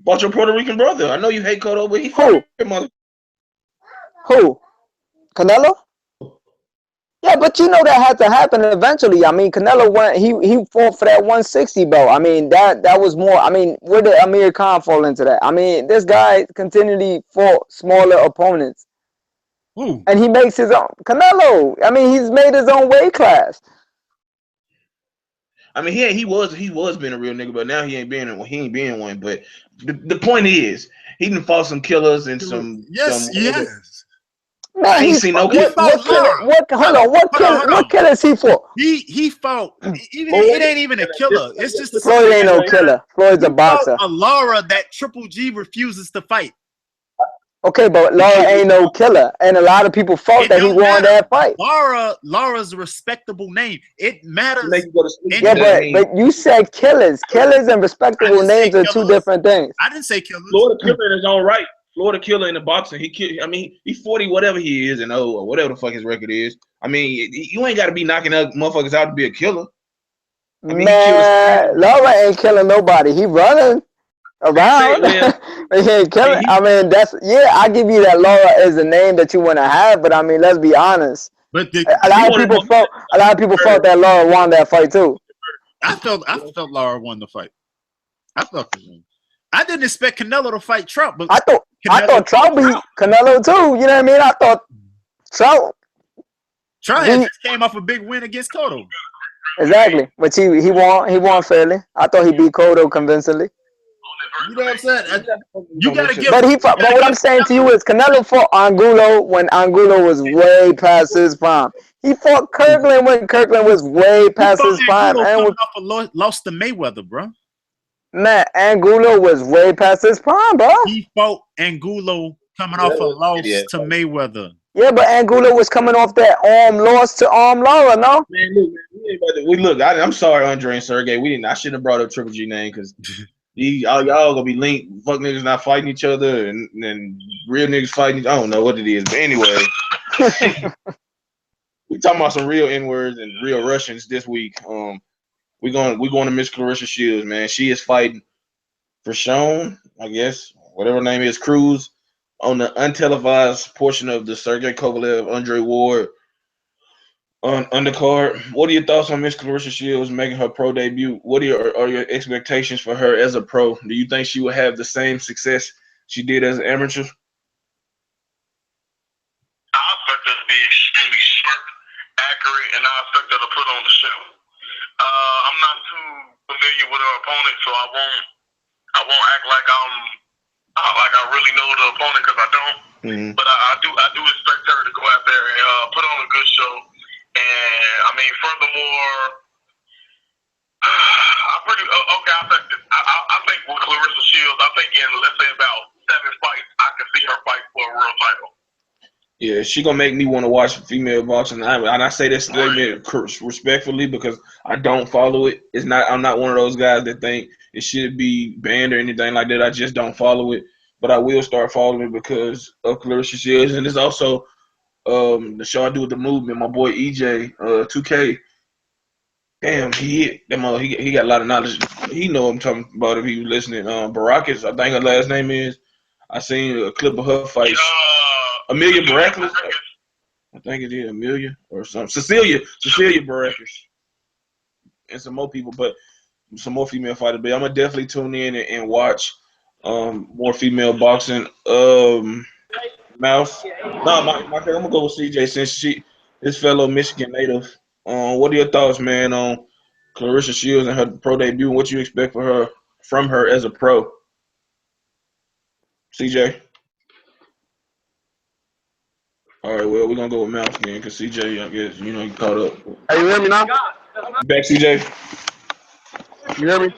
Fought your Puerto Rican brother. I know you hate Cotto, but he fought your mother. Who? Canelo? Yeah, but you know that had to happen eventually. I mean, Canelo went. He fought for that 160 belt. I mean, that was more. I mean, where did Amir Khan fall into that? I mean, this guy continually fought smaller opponents, and he makes his own. Canelo. I mean, he's made his own weight class. I mean, he was being a real nigga, but now he ain't being one. But the point is, he done fought some killers and some. Yes. Man, I ain't seen no killers. What killers he fought? He fought. It ain't even a killer. It's just Floyd ain't no killer. Floyd's a boxer. A Laura that Triple G refuses to fight. Okay, but Laura ain't no killer, and a lot of people fought that he won that fight. Laura's a respectable name. It matters. Yeah, but you said killers. Killers and respectable names are two different things. I didn't say killers. Florida Killer in his own right. Florida Killer in the boxing. He's 40 whatever he is, and or whatever the fuck his record is. I mean, you ain't got to be knocking up motherfuckers out to be a killer. I mean, man, Laura ain't killing nobody. He running around. He ain't killing. I mean, I give you that Laura is a name that you want to have, but I mean, let's be honest. But a lot of people fought that Laura won that fight too. I felt Lara won the fight. I felt it. I didn't expect Canelo to fight Trout, but I thought Trout beat Canelo too. You know what I mean? I thought Trout had just came off a big win against Cotto. Exactly, but he won fairly. I thought he beat Cotto convincingly. You know what I'm saying? You gotta give. But what I'm saying to you is Canelo fought Angulo when Angulo was way past his prime. He fought Kirkland when Kirkland was way past his prime, and lost to Mayweather, bro. Man, Angulo was way past his prime, bro. He fought Angulo coming off a loss to Mayweather. Yeah, but Angulo was coming off that loss to Lara, no? Man, look, I'm sorry, Andre and Sergey. I shouldn't have brought up Triple G name because y'all gonna be linked. Fuck niggas not fighting each other, and real niggas fighting. I don't know what it is, but anyway, we talking about some real N-words and real Russians this week. We're going to Miss Clarissa Shields, man. She is fighting for Sean, I guess, whatever her name is, Cruz, on the untelevised portion of the Sergey Kovalev Andre Ward on undercard. What are your thoughts on Miss Clarissa Shields making her pro debut? What are your expectations for her as a pro? Do you think she will have the same success she did as an amateur? I expect her to be extremely sharp, accurate, and I expect her to put on the show. I'm not too familiar with her opponent, so I won't act like I really know the opponent because I don't. Mm-hmm. But I do expect her to go out there and put on a good show. And I mean, furthermore, I think with Clarissa Shields, I think in let's say about 7 fights, I can see her fight for a world title. Yeah, she gonna make me want to watch female boxing. And I say this respectfully because I don't follow it. I'm not one of those guys that think it should be banned or anything like that. I just don't follow it. But I will start following it because of Clarissa Shields, and it's also the show I do with the movement. My boy EJ, 2K. Damn, he got a lot of knowledge. He know what I'm talking about if he was listening. Baracus, I think her last name is. I seen a clip of her fight. Amelia Baracus. I think it is Amelia or something. Cecilia Baracus. And some more people, but some more female fighters. But I'm gonna definitely tune in and watch more female boxing. Mouse. No, I'm gonna go with CJ since his fellow Michigan native. What are your thoughts, man, on Clarissa Shields and her pro debut? And what you expect from her as a pro? CJ. All right, well, we're going to go with Mouse again because CJ, I guess, he caught up. Hey, you hear me now? Back, CJ. You hear me?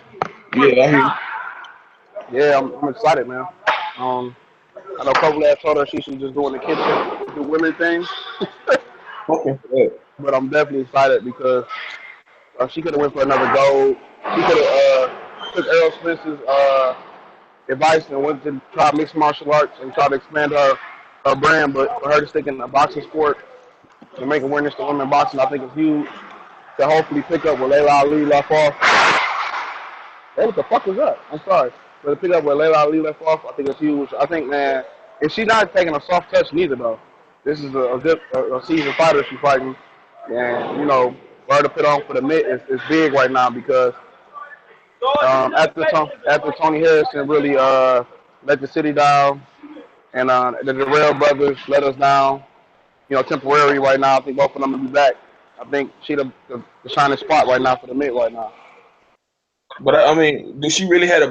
Yeah, I hear you. Yeah, I'm excited, man. I know Kovalev told her she should just go in the kitchen, do women things. Okay. But I'm definitely excited because she could have went for another gold. She could have took Errol Spence's advice and went to try mixed martial arts and try to expand her brand. But for her to stick in the boxing sport and make awareness to women boxing, I think is huge. To hopefully pick up where Layla Ali left off. Hey, what the fuck is that? I'm sorry. But to pick up where Layla Ali left off, I think it's huge. I think, man, and she's not taking a soft touch neither, though. This is a seasoned fighter she's fighting. And, for her to put on for the mid is big right now because after Tony Harrison really let the city down and the Darrell brothers let us down, temporarily right now. I think both of them will be back. I think she the shining spot right now for the mid right now. But I mean, did she really had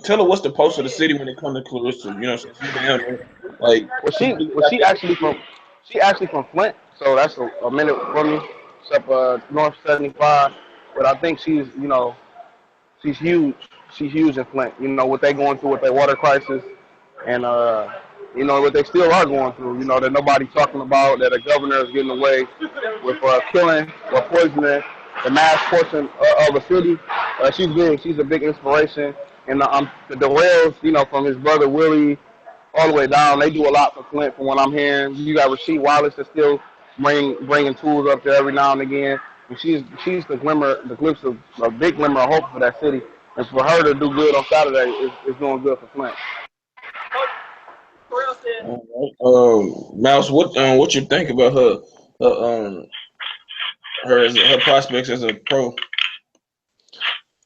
tell her what's the pulse of the city when it comes to Clarissa? She's down there. She actually from Flint, so that's a minute from me. It's up north 75. But I think she's huge. She's huge in Flint. What they going through with their water crisis, and what they still are going through. That nobody's talking about. That the governor is getting away with killing or poisoning the mass portion of the city. She's big. She's a big inspiration. And the Darrells, from his brother Willie all the way down, they do a lot for Flint from what I'm hearing. You got Rasheed Wallace that's still bringing tools up there every now and again. And she's the glimpse of a big glimmer of hope for that city. And for her to do good on Saturday is doing good for Flint. Mouse, what you think about her prospects as a pro?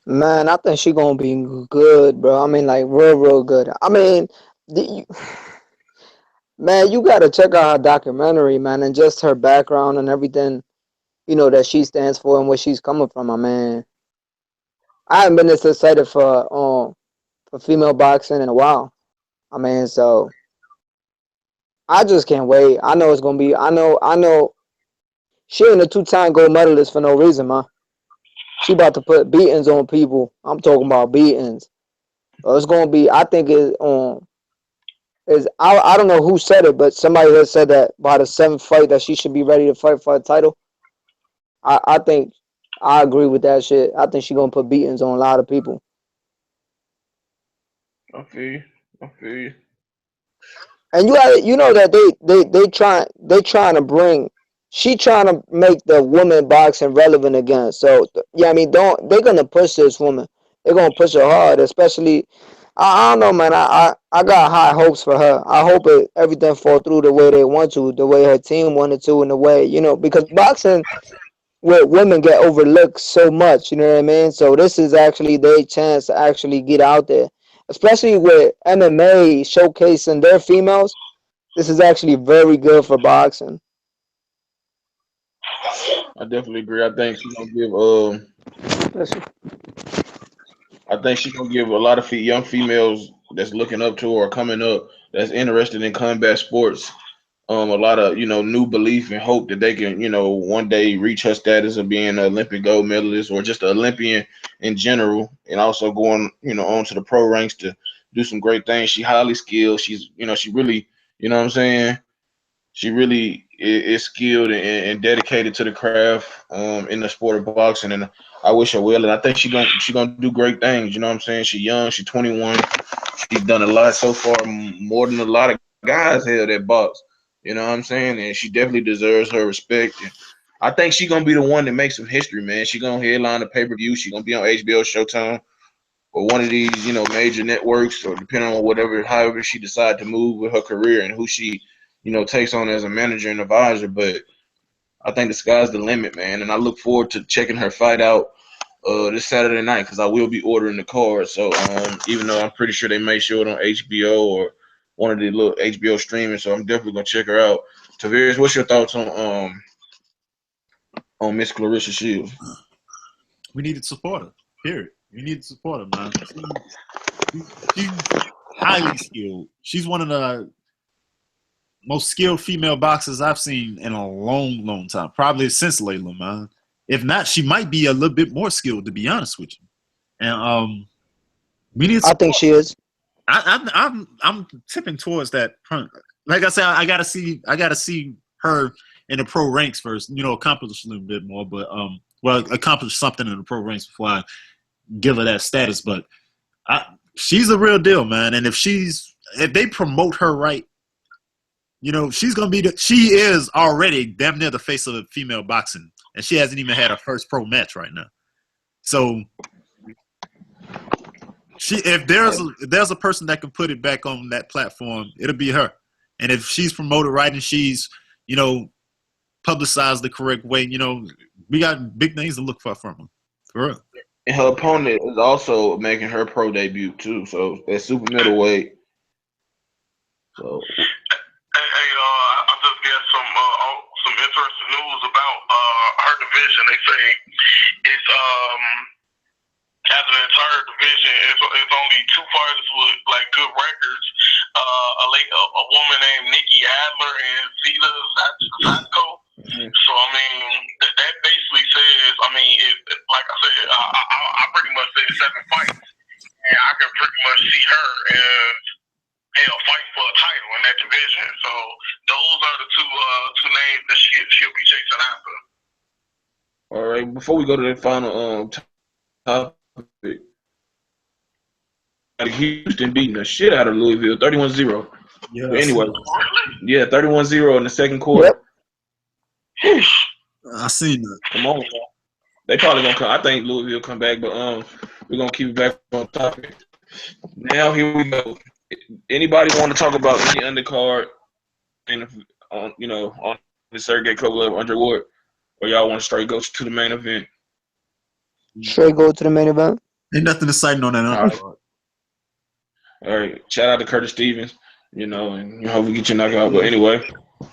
Man, I think she gonna be good, bro. I mean, like real good. I mean, man, you gotta check out her documentary, man, and just her background and everything, that she stands for and where she's coming from. I mean, I haven't been this excited for female boxing in a while. I mean, so I just can't wait. I know it's gonna be. I know. She ain't a two-time gold medalist for no reason, man. She about to put beatings on people. I'm talking about beatings. So it's gonna be. I think it is. I don't know who said it, but somebody has said that by the seventh fight that she should be ready to fight for a title. I think I agree with that shit. I think she gonna put beatings on a lot of people. I feel you. I feel you. And you know that they trying to bring, she trying to make the woman boxing relevant again. So yeah, I mean, they're gonna push this woman. They're gonna push her hard, especially. I don't know, man. I got high hopes for her. I hope everything fall through the way they want to, the way her team wanted to, and the way because boxing with women get overlooked so much. You know what I mean? So this is actually their chance to actually get out there, especially with MMA showcasing their females. This is actually very good for boxing. I definitely agree. Listen, I think she's gonna give a lot of young females that's looking up to her or coming up that's interested in combat sports a lot of new belief and hope that they can one day reach her status of being an Olympic gold medalist or just an Olympian in general, and also going on to the pro ranks to do some great things. She highly skilled. She's she really what I'm saying. She really is skilled and dedicated to the craft in the sport of boxing, and I wish her well. And I think she gonna do great things. You know what I'm saying? She's young. She's 21. She's done a lot so far, more than a lot of guys here that box. You know what I'm saying? And she definitely deserves her respect. And I think she's gonna be the one that makes some history, man. She's gonna headline the pay-per-view. She's gonna be on HBO, Showtime, or one of these, major networks, or depending on however she decides to move with her career and who she, takes on as a manager and advisor. But I think the sky's the limit, man. And I look forward to checking her fight out this Saturday night because I will be ordering the card. So even though I'm pretty sure they may show it on HBO or one of the little HBO streaming, so I'm definitely gonna check her out. Tavares, what's your thoughts on Miss Clarissa Shields? We need to support her. Period. We need to support her, man. She's highly skilled. She's one of the most skilled female boxers I've seen in a long, long time. Probably since Layla, man. If not, she might be a little bit more skilled, to be honest with you. And we need. I think she is. I'm tipping towards that. Like I said, I gotta see her in the pro ranks first. Accomplish a little bit more, but accomplish something in the pro ranks before I give her that status. But she's a real deal, man. And if they promote her right, she's gonna be she is already damn near the face of female boxing, and she hasn't even had her first pro match right now. So if there's a person that can put it back on that platform, it'll be her. And if she's promoted right and she's publicized the correct way, we got big things to look for from her. For real. And her opponent is also making her pro debut too. So that's super middleweight. So. Hey, I just got some interesting news about her division. They say it's out of the entire division, it's only two fighters with like good records. A woman named Nikki Adler and Zita Zatko. So I mean, that basically says, like I said, I pretty much said 7 fights, and I can pretty much see her as fighting for a title in that division. So those are the two names that she'll be chasing after. All right, before we go to the final topic, Houston beating the shit out of Louisville, 31-0. Yeah. Anyway, Really? yeah, 31-0 in the second quarter. Yep. I seen that. Come on, man. They probably gonna come. I think Louisville come back, but we're gonna keep it back on topic. Now here we go. Anybody want to talk about any undercard on the Sergey Kovalev Andre Ward, or y'all want to straight go to the main event? Straight go to the main event. Ain't nothing exciting on that undercard. All right. Shout out to Curtis Stevens, and hope we get your knockout. But anyway, I'm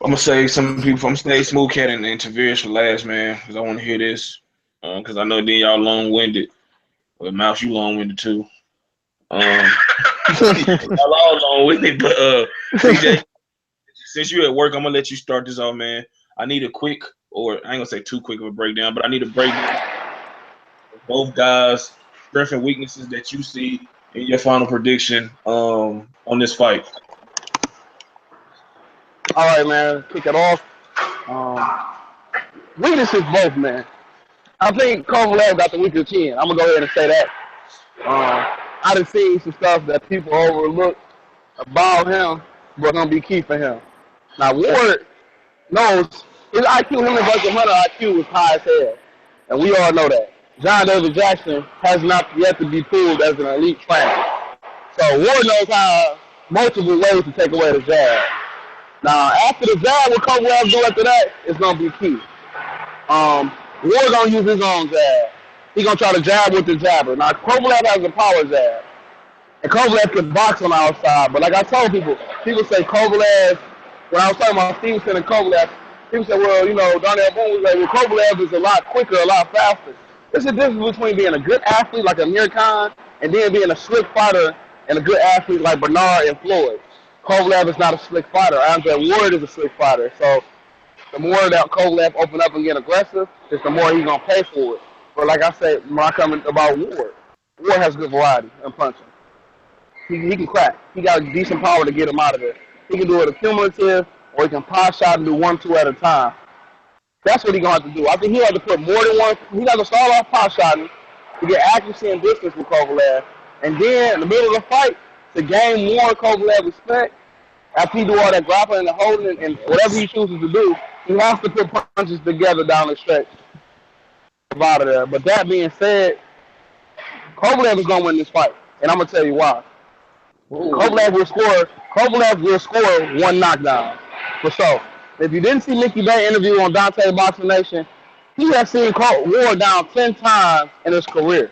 gonna say some people. I'm gonna say Smooth Cat and Tavares for last, man, because I want to hear this. Because I know then y'all long-winded. But Mouse, you long-winded too. Y'all all long-winded, but CJ, since you at work, I'm gonna let you start this off, man. I need a quick, or I ain't gonna say too quick of a breakdown, but I need a breakdown of both guys' strengths and weaknesses that you see in your final prediction on this fight. All right, man. Kick it off. Weaknesses both, man. I think Kovalev got the weaker chin. I'm gonna go ahead and say that. I done seen some stuff that people overlook about him, but gonna be key for him. Now Ward knows his IQ, him and Buster Hunter IQ is high as hell, and we all know that. John David Jackson has not yet to be proved as an elite trainer. So Ward knows how multiple ways to take away the jab. Now after the jab, what Kovalev do after that is gonna be key. Ward gonna use his own jab. He gonna try to jab with the jabber. Now Kovalev has a power jab, and Kovalev can box on the outside. But like I told people say Kovalev. When I was talking about Stevenson and Kovalev, people said, well, Darnell Boone was like, well, Kovalev is a lot quicker, a lot faster. There's a difference between being a good athlete like Amir Khan and then being a slick fighter and a good athlete like Bernard and Floyd. Kovalev is not a slick fighter. Andre Ward is a slick fighter. So the more that Kovalev open up and get aggressive, is the more he's going to pay for it. But like I said, when I come about Ward has good variety in punching. He can crack. He got a decent power to get him out of there. He can do it accumulative, or he can pot shot and do 1-2 at a time. That's what he's going to have to do. I think he'll have to put more than one. He got to start off pot shotting to get accuracy and distance with Kovalev. And then in the middle of the fight, to gain more Kovalev respect, after he do all that grappling and holding and whatever he chooses to do, he has to put punches together down the stretch out of there. But that being said, Kovalev is going to win this fight. And I'm going to tell you why. Kovalev will score one knockdown, for sure. If you didn't see Mickey Bay interview on Dante Boxing Nation, he has seen Ward down 10 times in his career.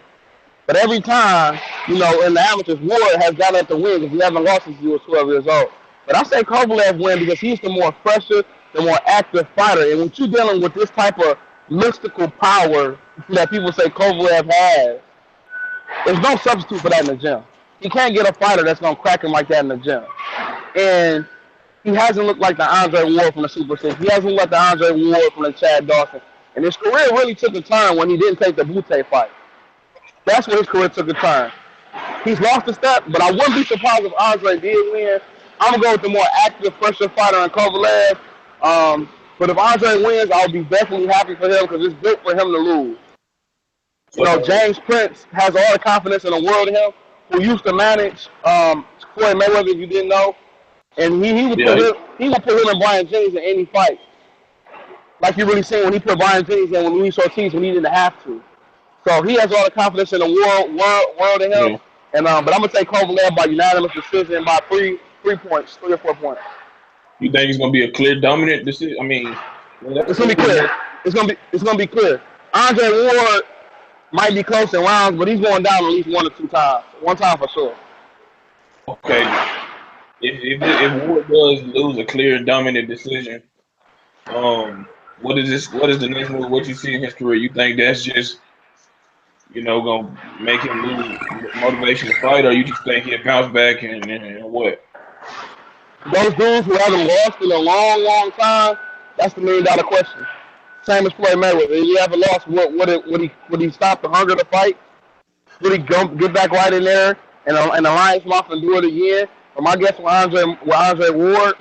But every time, in the amateurs, Ward has got up to win because he hasn't lost since he was 12 years old. But I say Kovalev win because he's the more fresher, the more active fighter. And when you're dealing with this type of mystical power that people say Kovalev has, there's no substitute for that in the gym. You can't get a fighter that's going to crack him like that in the gym. And he hasn't looked like the Andre Ward from the Super 6. He hasn't looked like the Andre Ward from the Chad Dawson. And his career really took a turn when he didn't take the Butte fight. That's when his career took a turn. He's lost a step, but I wouldn't be surprised if Andre did win. I'm going to go with the more active, fresher fighter in Kovalev. But if Andre wins, I'll be definitely happy for him because it's good for him to lose. James Prince has all the confidence in the world in him, who used to manage Floyd Mayweather, if you didn't know. And he would put him and Brian Jennings in any fight. Like you really seen when he put Brian Jennings in with Luis Ortiz when he didn't have to. So he has all the confidence in the world in him. Yeah. And but I'm gonna take Kovalev by unanimous decision by 3 or 4 points. You think it's gonna be a clear dominant decision? I mean, it's gonna be clear. It's gonna be clear. Andre Ward might be close in rounds, but he's going down at least 1 or 2 times. One time for sure. Okay. If Ward does lose a clear dominant decision, what is the next move? What you see in his career? You think that's just gonna make him lose motivation to fight, or you just think he'll bounce back and what? Those dudes who haven't lost in a long, long time, that's the $1 million question. Same as Floyd Mayweather. If he haven't lost, would he stop the hunger to fight? Would he get back right in there and align him off and do it again? But my guess with Andre Ward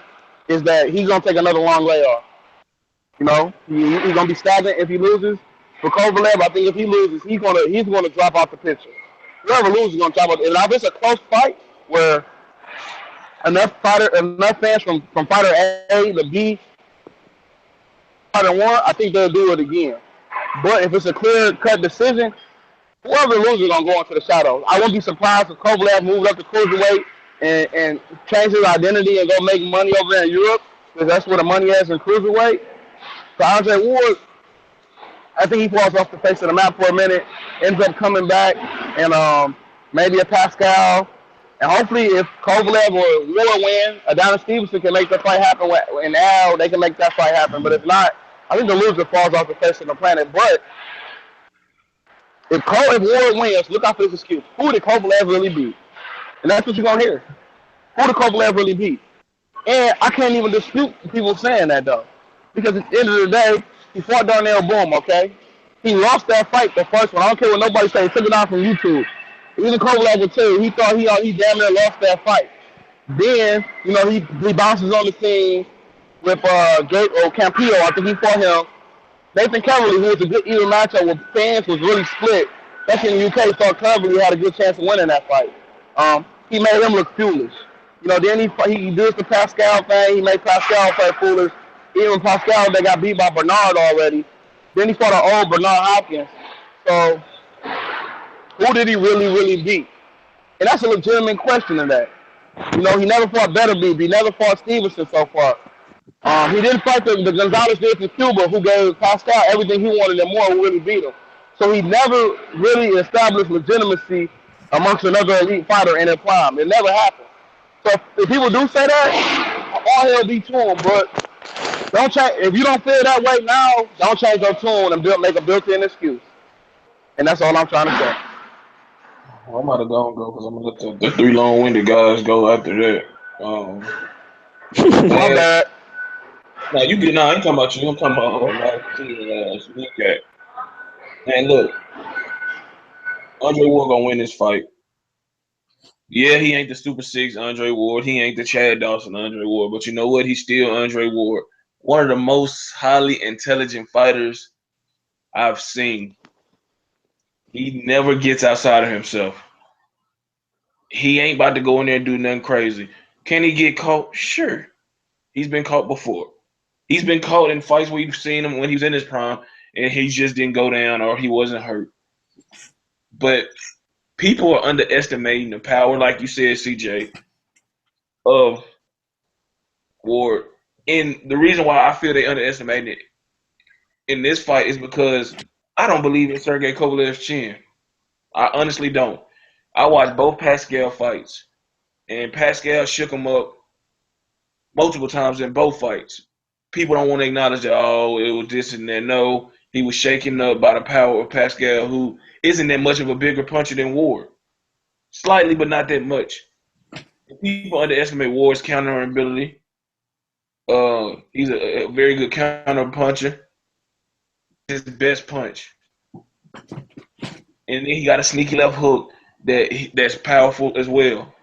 is that he's gonna take another long layoff. He's gonna be stagnant if he loses. For Kovalev, I think if he loses, he's gonna drop off the picture. Whoever loses is gonna drop off. And if it's a close fight where enough fans from fighter A to B, fighter 1, I think they'll do it again. But if it's a clear-cut decision, whoever loses is gonna go into the shadows. I wouldn't be surprised if Kovalev moves up to cruiserweight and change his identity and go make money over there in Europe, because that's where the money is in cruiserweight. So Andre Ward, I think he falls off the face of the map for a minute, ends up coming back, and maybe a Pascal. And hopefully, if Kovalev or Ward win, Adonis Stevenson can make the fight happen. And now they can make that fight happen. But if not, I think the loser falls off the face of the planet. But if Ward wins, look out for this excuse. Who did Kovalev really beat? And that's what you're going to hear. Who did Kovalev really beat? And I can't even dispute people saying that, though. Because at the end of the day, he fought Darnell Boom, okay? He lost that fight, the first one. I don't care what nobody say. He took it out from YouTube. Even Kovalev would tell you, he thought he damn near lost that fight. Then, he bounces on the scene with Campillo. I think he fought him. Nathan Cleverly, who was a good even matchup with fans, was really split. Especially in the UK, thought Cleverly had a good chance of winning that fight. He made him look foolish. Then he did the Pascal thing. He made Pascal play foolish. Even Pascal, they got beat by Bernard already. Then he fought an old Bernard Hopkins. So, who did he really, really beat? And that's a legitimate question in that. He never fought Beterbiev. He never fought Stevenson so far. He didn't fight the Gonzalez did to Cuba, who gave Pascal everything he wanted and more, who really beat him. So he never really established legitimacy amongst another elite fighter in their prime. It never happened. So if people do say that, all hell be to them. But don't change. If you don't feel that way now, don't change your tune and make a built-in excuse. And that's all I'm trying to say. Well, I'm about to go because I'm going to let the three long-winded guys go after that. My bad. No, I ain't talking about you. I'm talking about look at. And look, Andre Ward gonna win this fight. Yeah, he ain't the Super Six Andre Ward. He ain't the Chad Dawson Andre Ward. But you know what? He's still Andre Ward. One of the most highly intelligent fighters I've seen. He never gets outside of himself. He ain't about to go in there and do nothing crazy. Can he get caught? Sure. He's been caught before. He's been caught in fights where you've seen him when he was in his prime and he just didn't go down or he wasn't hurt. But people are underestimating the power, like you said, CJ, of Ward. And the reason why I feel they underestimated it in this fight is because I don't believe in Sergey Kovalev's chin. I honestly don't. I watched both Pascal fights, and Pascal shook him up multiple times in both fights. People don't want to acknowledge that, it was this and that. No, he was shaken up by the power of Pascal, who isn't that much of a bigger puncher than Ward. Slightly, but not that much. People underestimate Ward's countering ability. He's a very good counter puncher. His best punch. And then he got a sneaky left hook that's powerful as well.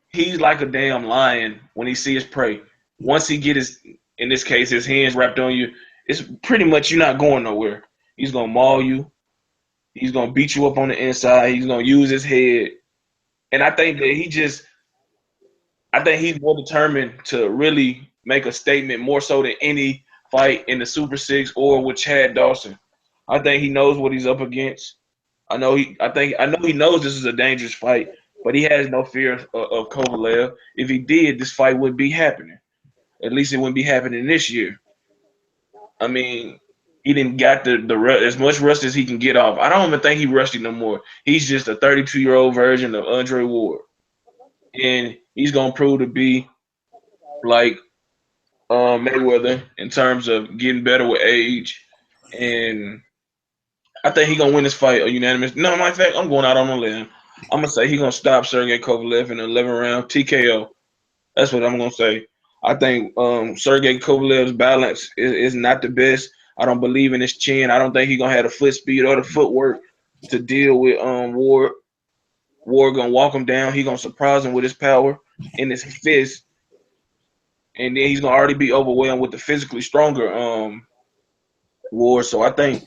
He's like a damn lion when he sees his prey. Once he get in this case, his hands wrapped on you, it's pretty much you're not going nowhere. He's gonna maul you. He's gonna beat you up on the inside. He's gonna use his head. And I think that he's more determined to really make a statement more so than any fight in the Super Six or with Chad Dawson. I think he knows what he's up against. I know he knows this is a dangerous fight, but he has no fear of Kovalev. If he did, this fight wouldn't be happening. At least it wouldn't be happening this year. I mean, he didn't got the as much rust as he can get off. I don't even think he's rusty no more. He's just a 32-year-old version of Andre Ward. And he's going to prove to be like Mayweather in terms of getting better with age. And I think he's going to win this fight a unanimous. No, matter of fact, I'm going out on a limb. I'm going to say he's going to stop Sergey Kovalev in an 11-round TKO. That's what I'm going to say. I think Sergey Kovalev's balance is not the best. I don't believe in his chin. I don't think he's going to have the foot speed or the footwork to deal with Ward. Ward going to walk him down. He's going to surprise him with his power in his fist. And then he's going to already be overwhelmed with the physically stronger Ward. So I think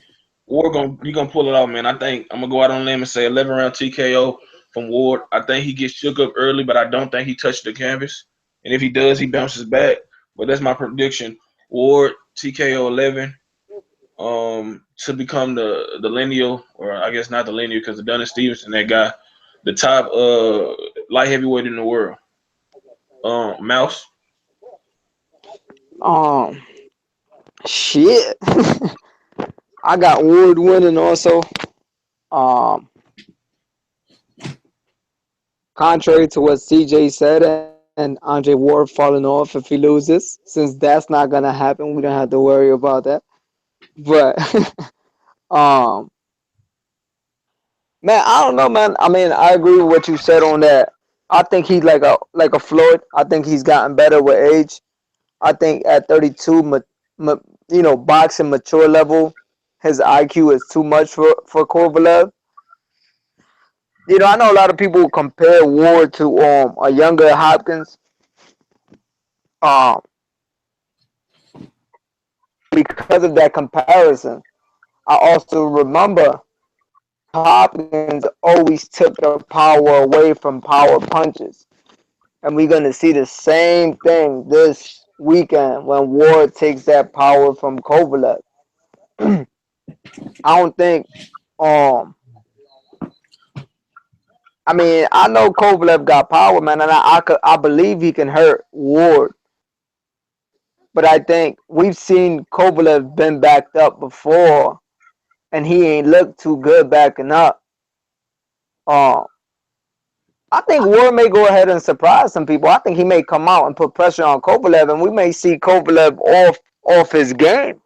Ward he's going to pull it off, man. I think I'm going to go out on a limb and say 11-round TKO from Ward. I think he gets shook up early, but I don't think he touched the canvas. And if he does, he bounces back. But that's my prediction. Ward, TKO 11, to become the lineal, or I guess not the lineal because the Adonis Stevenson, that guy, the top light heavyweight in the world. Mouse? Shit. I got Ward winning also. Um, Contrary to what CJ said, and Andre Ward falling off if he loses, since that's not gonna happen, we don't have to worry about that. But um, man, I don't know, man. I mean, I agree with what you said on that. I think he's like a Floyd. I think he's gotten better with age. I think at 32, boxing mature level, his IQ is too much for Kovalev. I know a lot of people compare Ward to a younger Hopkins. Um, because of that comparison, I also remember Hopkins always took the power away from power punches. And we're going to see the same thing this weekend when Ward takes that power from Kovalev. I don't think, um, I mean, I know Kovalev got power, man, and I believe he can hurt Ward. But I think we've seen Kovalev been backed up before, and he ain't looked too good backing up. Um, I think Ward may go ahead and surprise some people. I think he may come out and put pressure on Kovalev, and we may see Kovalev off his game.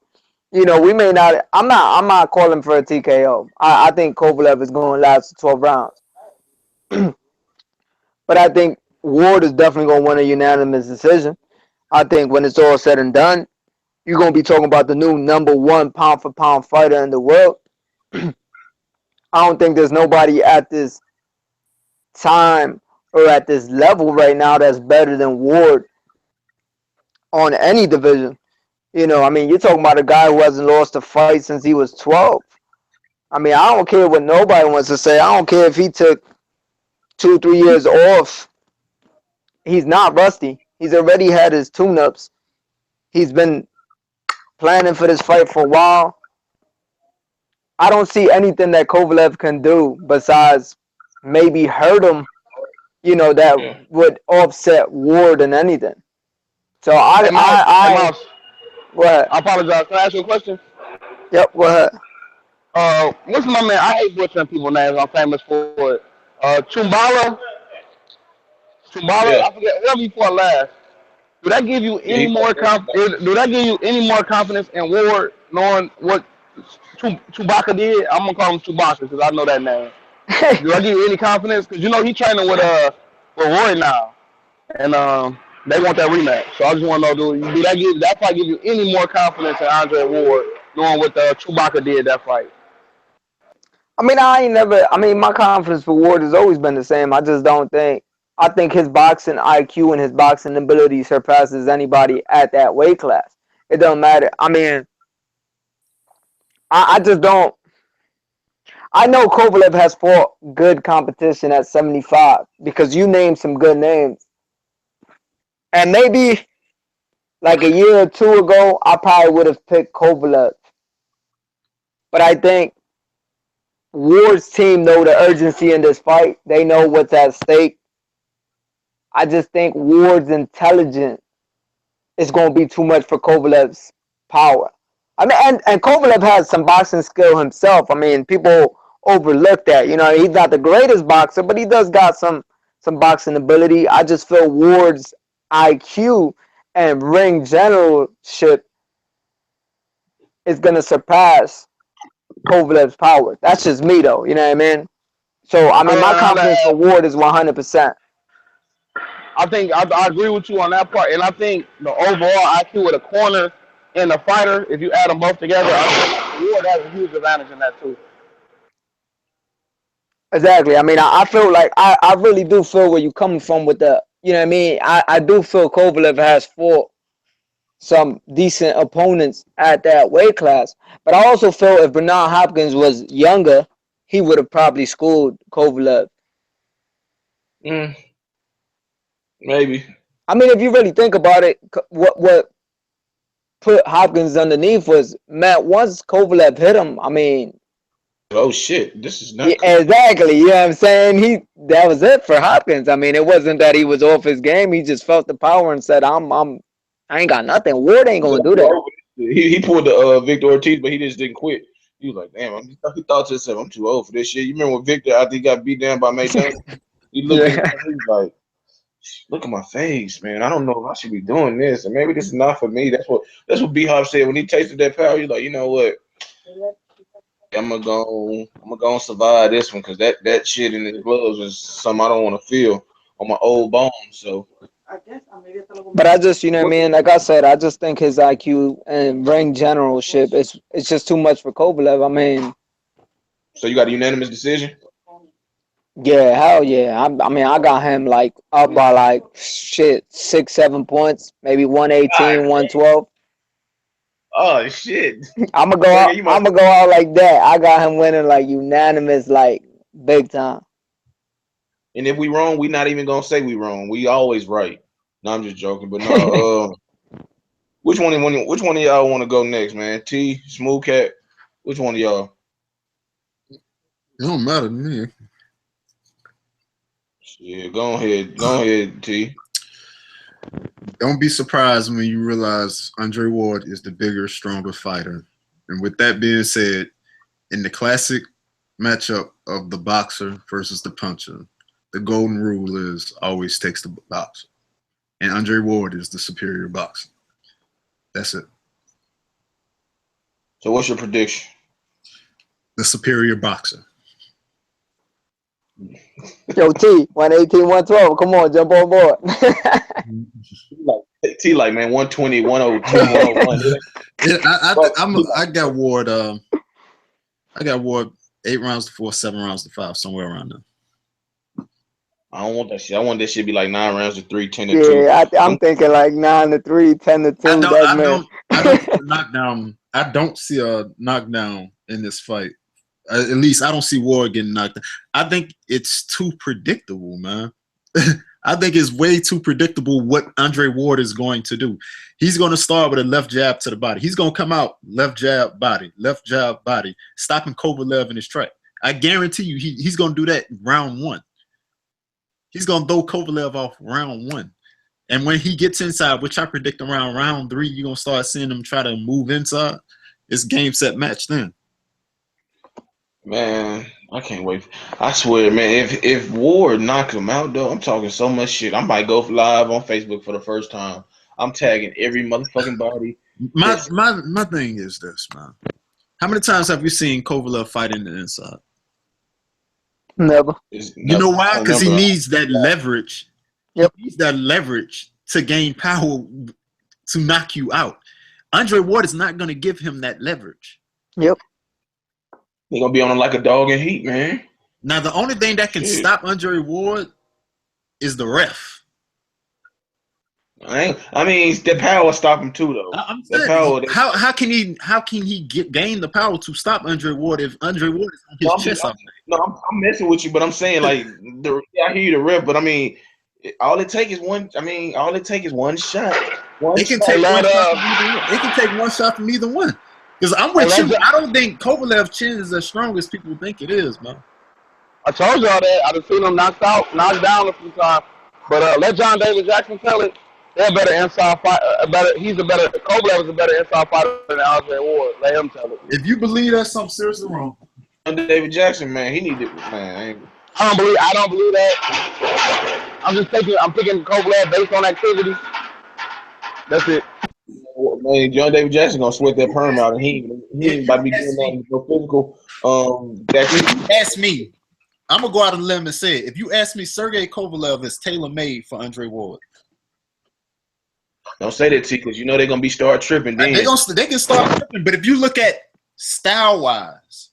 We may not. I'm not calling for a TKO. I think Kovalev is going to last 12 rounds, but I think Ward is definitely going to win a unanimous decision. I think when it's all said and done, you're going to be talking about the new #1 pound for pound fighter in the world. I don't think there's nobody at this time or at this level right now that's better than Ward on any division. I mean, you're talking about a guy who hasn't lost a fight since he was 12. I mean, I don't care what nobody wants to say. I don't care if he took 2-3 years off. He's not rusty. He's already had his tune-ups. He's been planning for this fight for a while. I don't see anything that Kovalev can do besides maybe hurt him, that would offset Ward and anything. So Hey, Miles, what? I apologize. Can I ask you a question? Yep, go ahead. What's my man? I hate butchering people's names. I'm famous for it. Chumbala, Yeah. I forget. Whoever you fought last. Do that give you Yeah, any more Do that give you any more confidence in Ward knowing what Chewbacca did? I'm gonna call him Chewbacca because I know that name. Do that give you any confidence? Because he's training with Roy now, and they want that rematch. So I just want to know, do that fight give you any more confidence in Andre Ward knowing what Chewbacca did that fight? I mean, my confidence for Ward has always been the same. I just don't think, I think his boxing IQ and his boxing ability surpasses anybody at that weight class. It don't matter. I mean, I just don't. I know Kovalev has fought good competition at 75 because you named some good names. And maybe like a year or two ago, I probably would have picked Kovalev. But I think Ward's team know the urgency in this fight. They know what's at stake. I just think Ward's intelligence is going to be too much for Kovalev's power. I mean, and Kovalev has some boxing skill himself. I mean, people overlook that. He's not the greatest boxer, but he does got some boxing ability. I just feel Ward's IQ and ring generalship is going to surpass Kovalev's power. That's just me, though. You know what I mean? So, I mean, my confidence for Ward is 100%. I think I agree with you on that part, and I think the overall IQ of the corner and the fighter, if you add them both together, I think Ward has a huge advantage in that too. Exactly. I mean, I feel like I really do feel where you're coming from with the, you know what I mean? I do feel Kovalev has fought some decent opponents at that weight class. But I also feel if Bernard Hopkins was younger, he would have probably schooled Kovalev. Maybe. I mean, if you really think about it, what put Hopkins underneath was, Matt, once Kovalev hit him, I mean, Oh shit, this is not yeah, exactly. You know what I'm saying? That was it for Hopkins. I mean, it wasn't that he was off his game. He just felt the power and said, I ain't got nothing. Ward ain't gonna do that. He pulled the Victor Ortiz, but he just didn't quit. He was like, damn, he thought to himself, I'm too old for this shit. You remember when Victor, after he got beat down by May Dunn, he looked at him, he was like, look at my face, man. I don't know if I should be doing this, and maybe this is not for me. That's what B Hop said when he tasted that power. He's like, you know what? I'm gonna go survive this one because that shit in his gloves is something I don't want to feel on my old bones. So, But I just, you know what I mean? Like I said, I just think his IQ and ring generalship it's just too much for Kovalev. I mean, so you got a unanimous decision? yeah, hell yeah. I mean, I got him like up by like shit 6-7 points, maybe 118, 112. Oh shit! I'm gonna go out like that. I got him winning like unanimous, like big time. And if we wrong, we not even gonna say we wrong. We always right. No, I'm just joking. But no, which one of y'all want to go next, man? T, Smooth Cat. Which one of y'all? It don't matter to me. Yeah, go ahead, T. Don't be surprised when you realize Andre Ward is the bigger, stronger fighter. And with that being said, in the classic matchup of the boxer versus the puncher, the golden rule is always takes the boxer. And Andre Ward is the superior boxer. That's it. So what's your prediction? The superior boxer. Yo, T, 118, 112. Come on, jump on board. T like man, 120, 102, 101. I got Ward. I got Ward 8 rounds to 4, 7 rounds to 5, somewhere around there. I don't want that shit. I want that shit to be like 9 rounds to 3, 10 to 2. Yeah, I'm thinking like 9 to 3, 10 to 2. I don't see a knockdown in this fight. At least I don't see Ward getting knocked down. I think it's too predictable, man. I think it's way too predictable what Andre Ward is going to do. He's going to start with a left jab to the body. He's going to come out left jab, body, stopping Kovalev in his track. I guarantee you he's going to do that round 1. He's going to throw Kovalev off round 1. And when he gets inside, which I predict around round 3, you're going to start seeing him try to move inside. It's game, set, match then. Man, I can't wait. I swear, man, if Ward knocks him out, though, I'm talking so much shit. I might go live on Facebook for the first time. I'm tagging every motherfucking body. My thing is this, man. How many times have you seen Kovalev fight in the inside? Never. You know why? Because he needs that leverage. Yep. He needs that leverage to gain power to knock you out. Andre Ward is not going to give him that leverage. Yep. They're going to be on him like a dog in heat, man. Now, the only thing that can stop Andre Ward is the ref. I mean, the power stop him too, though. I'm saying, how can he gain the power to stop Andre Ward if Andre Ward is on his chest? I'm messing with you, but I'm saying like I hear you, the ref, but I mean, all it takes is one. I mean, all it takes is one shot. It can take one shot from either one. Because I'm with you. I don't think Kovalev's chin is as strong as people think it is, man. I told y'all that. I've seen him knocked down a few times. But let John David Jackson tell it. They're a better inside fighter. Kovalev is a better inside fighter than Andre Ward. Let him tell it. If you believe that's something seriously wrong. David Jackson, man, he needed, man. I don't believe that. I'm picking Kovalev based on activity. That's it. Man, John David Jackson gonna sweat that perm out, and he ain't about to be doing nothing no physical. If you ask me, I'm gonna go out on a limb and say it. If you ask me, Sergey Kovalev is tailor made for Andre Ward. Don't say that, T, because you know they're gonna be start tripping. Then they can start tripping. But if you look at style wise,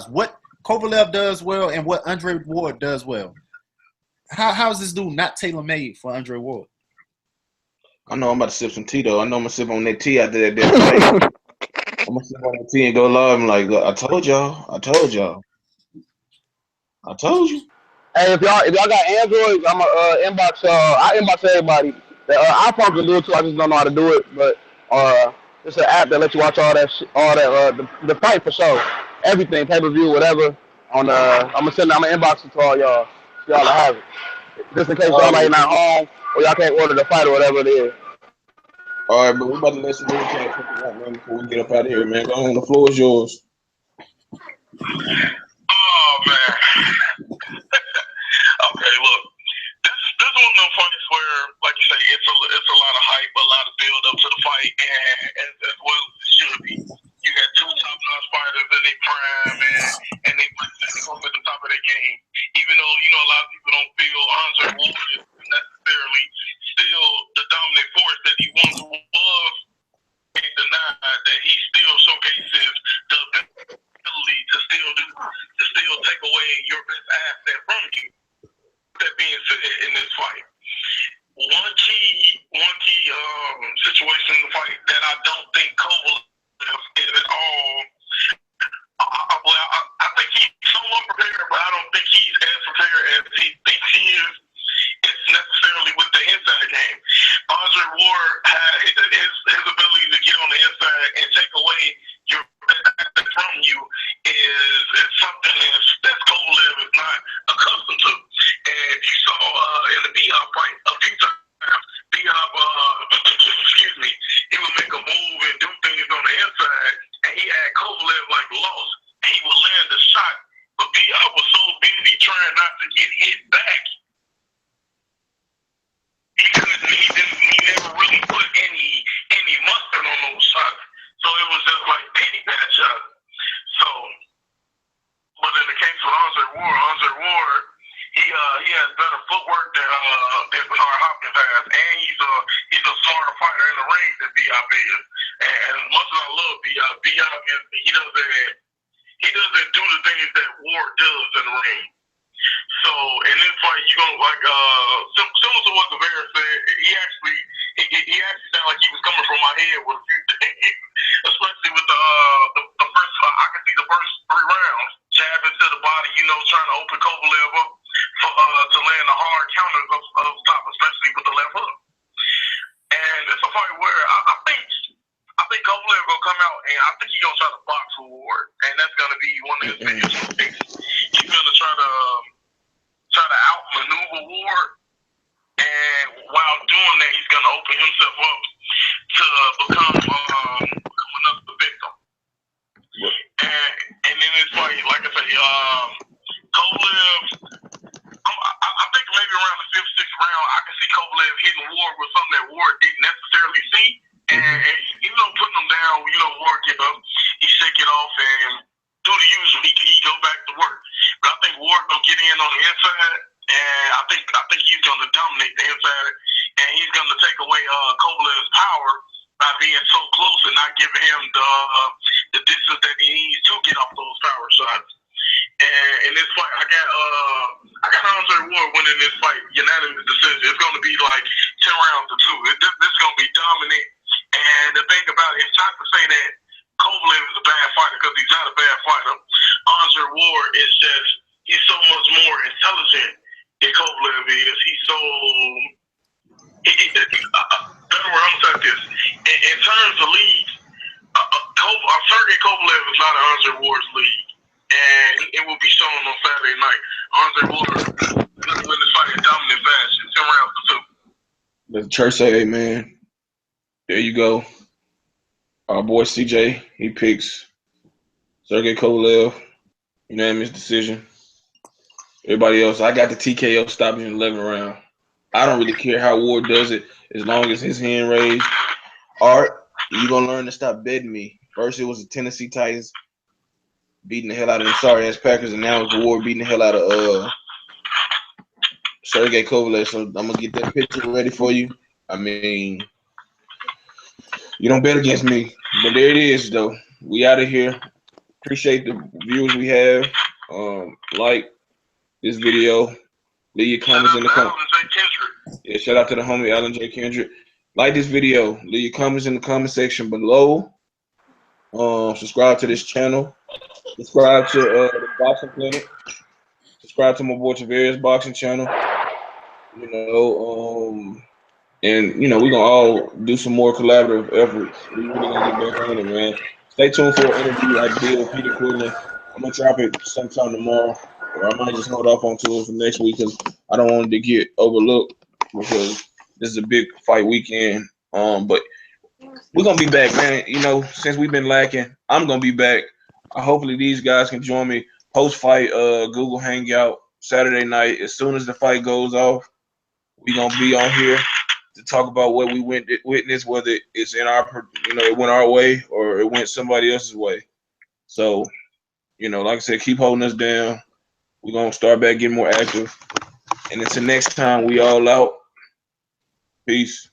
what Kovalev does well and what Andre Ward does well, how is this dude not tailor made for Andre Ward? I know I'm about to sip some tea though. I know I'm gonna sip on that tea after that fight. I'm gonna sip on that tea and go live. I'm like, I told y'all. I told you. Hey, if y'all got Androids, I'm inbox. I inbox everybody. The iPhone can do it too. I just don't know how to do it. But it's an app that lets you watch all that the fight for sure. Everything, pay-per-view, whatever. I'm gonna inbox it to all y'all. So y'all have it. Just in case y'all ain't not home or y'all can't order the fight or whatever it is. All right, but we're about to let some more chat pick it up, man, before we get up out of here, man. Go on, the floor is yours. Oh man. Okay, look. This is one of those fights where, like you say, it's a lot of hype, a lot of build up to the fight, and as well as it should be. You got two top-notch fighters in their prime, and they both at the top of their game. Even though a lot of people don't feel Andre Ward is necessarily still the dominant force that he once was, and denied that he still showcases the ability to still take away your best asset from you. That being said, in this fight, one key situation in the fight that I don't think Kovalev is at all. I think he's somewhat prepared, but I don't think he's as prepared as he thinks he is. It's necessarily with the inside game. Andre Ward had his ability to get on the inside and take away your best asset from you is something that Kovalev is not accustomed to. And if you saw in the B-Hop fight a few times, B-Hop, he would make a move and do things on the inside, and he had Kovalev like lost. He would land a shot, but B-Hop was so busy trying not to get hit back. He never really put any mustard on those shots. So it was just like pity pat shots. So, but in the case of Andre Ward, he has better footwork than Bernard Hopkins has, and he's a smarter fighter in the ring than B.I.B. is. And as much as I love B.I.B., he doesn't do the things that Ward does in the ring. So in this fight, you're gonna similar to what Guevara said. He actually sounded like he was coming from my head with a few things, especially with the first. I can see the first 3 rounds jabbing to the body, trying to open Kovalev up to land the hard counters up top, especially with the left hook. And it's a fight where I think Kovalev gonna come out, and I think he's gonna try to box Ward, and that's gonna be one of his biggest mistakes. He's gonna try to outmaneuver Ward, and while doing that, he's gonna open himself up to become another victim. And in this fight, like I say, Kovalev, I think maybe around the 5th, 6th round, I can see Kovalev hitting Ward with something that Ward didn't necessarily see. And putting him down, Ward get up, he shake it off and do the usual. He go back to work. But I think Ward gonna get in on the inside, and I think he's gonna dominate the inside, and he's gonna take away Kovalev's power by being so close and not giving him the distance that he needs to get off those power shots. And in this fight, I got Andre Ward winning this fight, unanimous decision. It's gonna be like 10 rounds to 2. This is gonna be dominant. And the thing about it, it's not to say that Kovalev is a bad fighter, because he's not a bad fighter. Andre Ward is he's so much more intelligent than Kovalev is. He's so better where I'm saying this. In terms of leagues, Sergey Kovalev is not Andre Ward's league, and it will be shown on Saturday night. Andre Ward will win this fight in dominant fashion, 10 rounds to 2. Let the church say amen. There you go. Our boy CJ, he picks Sergey Kovalev, unanimous decision. Everybody else, I got the TKO stopping in the 11th round. I don't really care how Ward does it, as long as his hand raised. Art, you're going to learn to stop betting me. First, it was the Tennessee Titans beating the hell out of them sorry-ass Packers, and now it's Ward beating the hell out of Sergey Kovalev. So I'm going to get that picture ready for you. I mean, you don't bet against me. But there it is, though. We out of here. Appreciate the viewers we have. Like this video. Leave your comments in the comments. Yeah, shout out to the homie Alan J. Kendrick. Like this video. Leave your comments in the comment section below. Subscribe to this channel. Subscribe to the Boxing Clinic. Subscribe to my boy Tavarius Boxing channel. And we're gonna all do some more collaborative efforts. We really gonna get back on it, man. Stay tuned for an interview I did with Peter Quinlan. I'm gonna drop it sometime tomorrow, or I might just hold off on it for next week because I don't want it to get overlooked because this is a big fight weekend. But we're gonna be back, man. You know, since we've been lacking, I'm gonna be back. Hopefully these guys can join me post fight Google Hangout Saturday night. As soon as the fight goes off, we're gonna be on here to talk about what we witnessed, whether it's in our, you know, it went our way or it went somebody else's way. So, you know, like I said, keep holding us down. We're gonna start back getting more active. And until next time, we all out. Peace.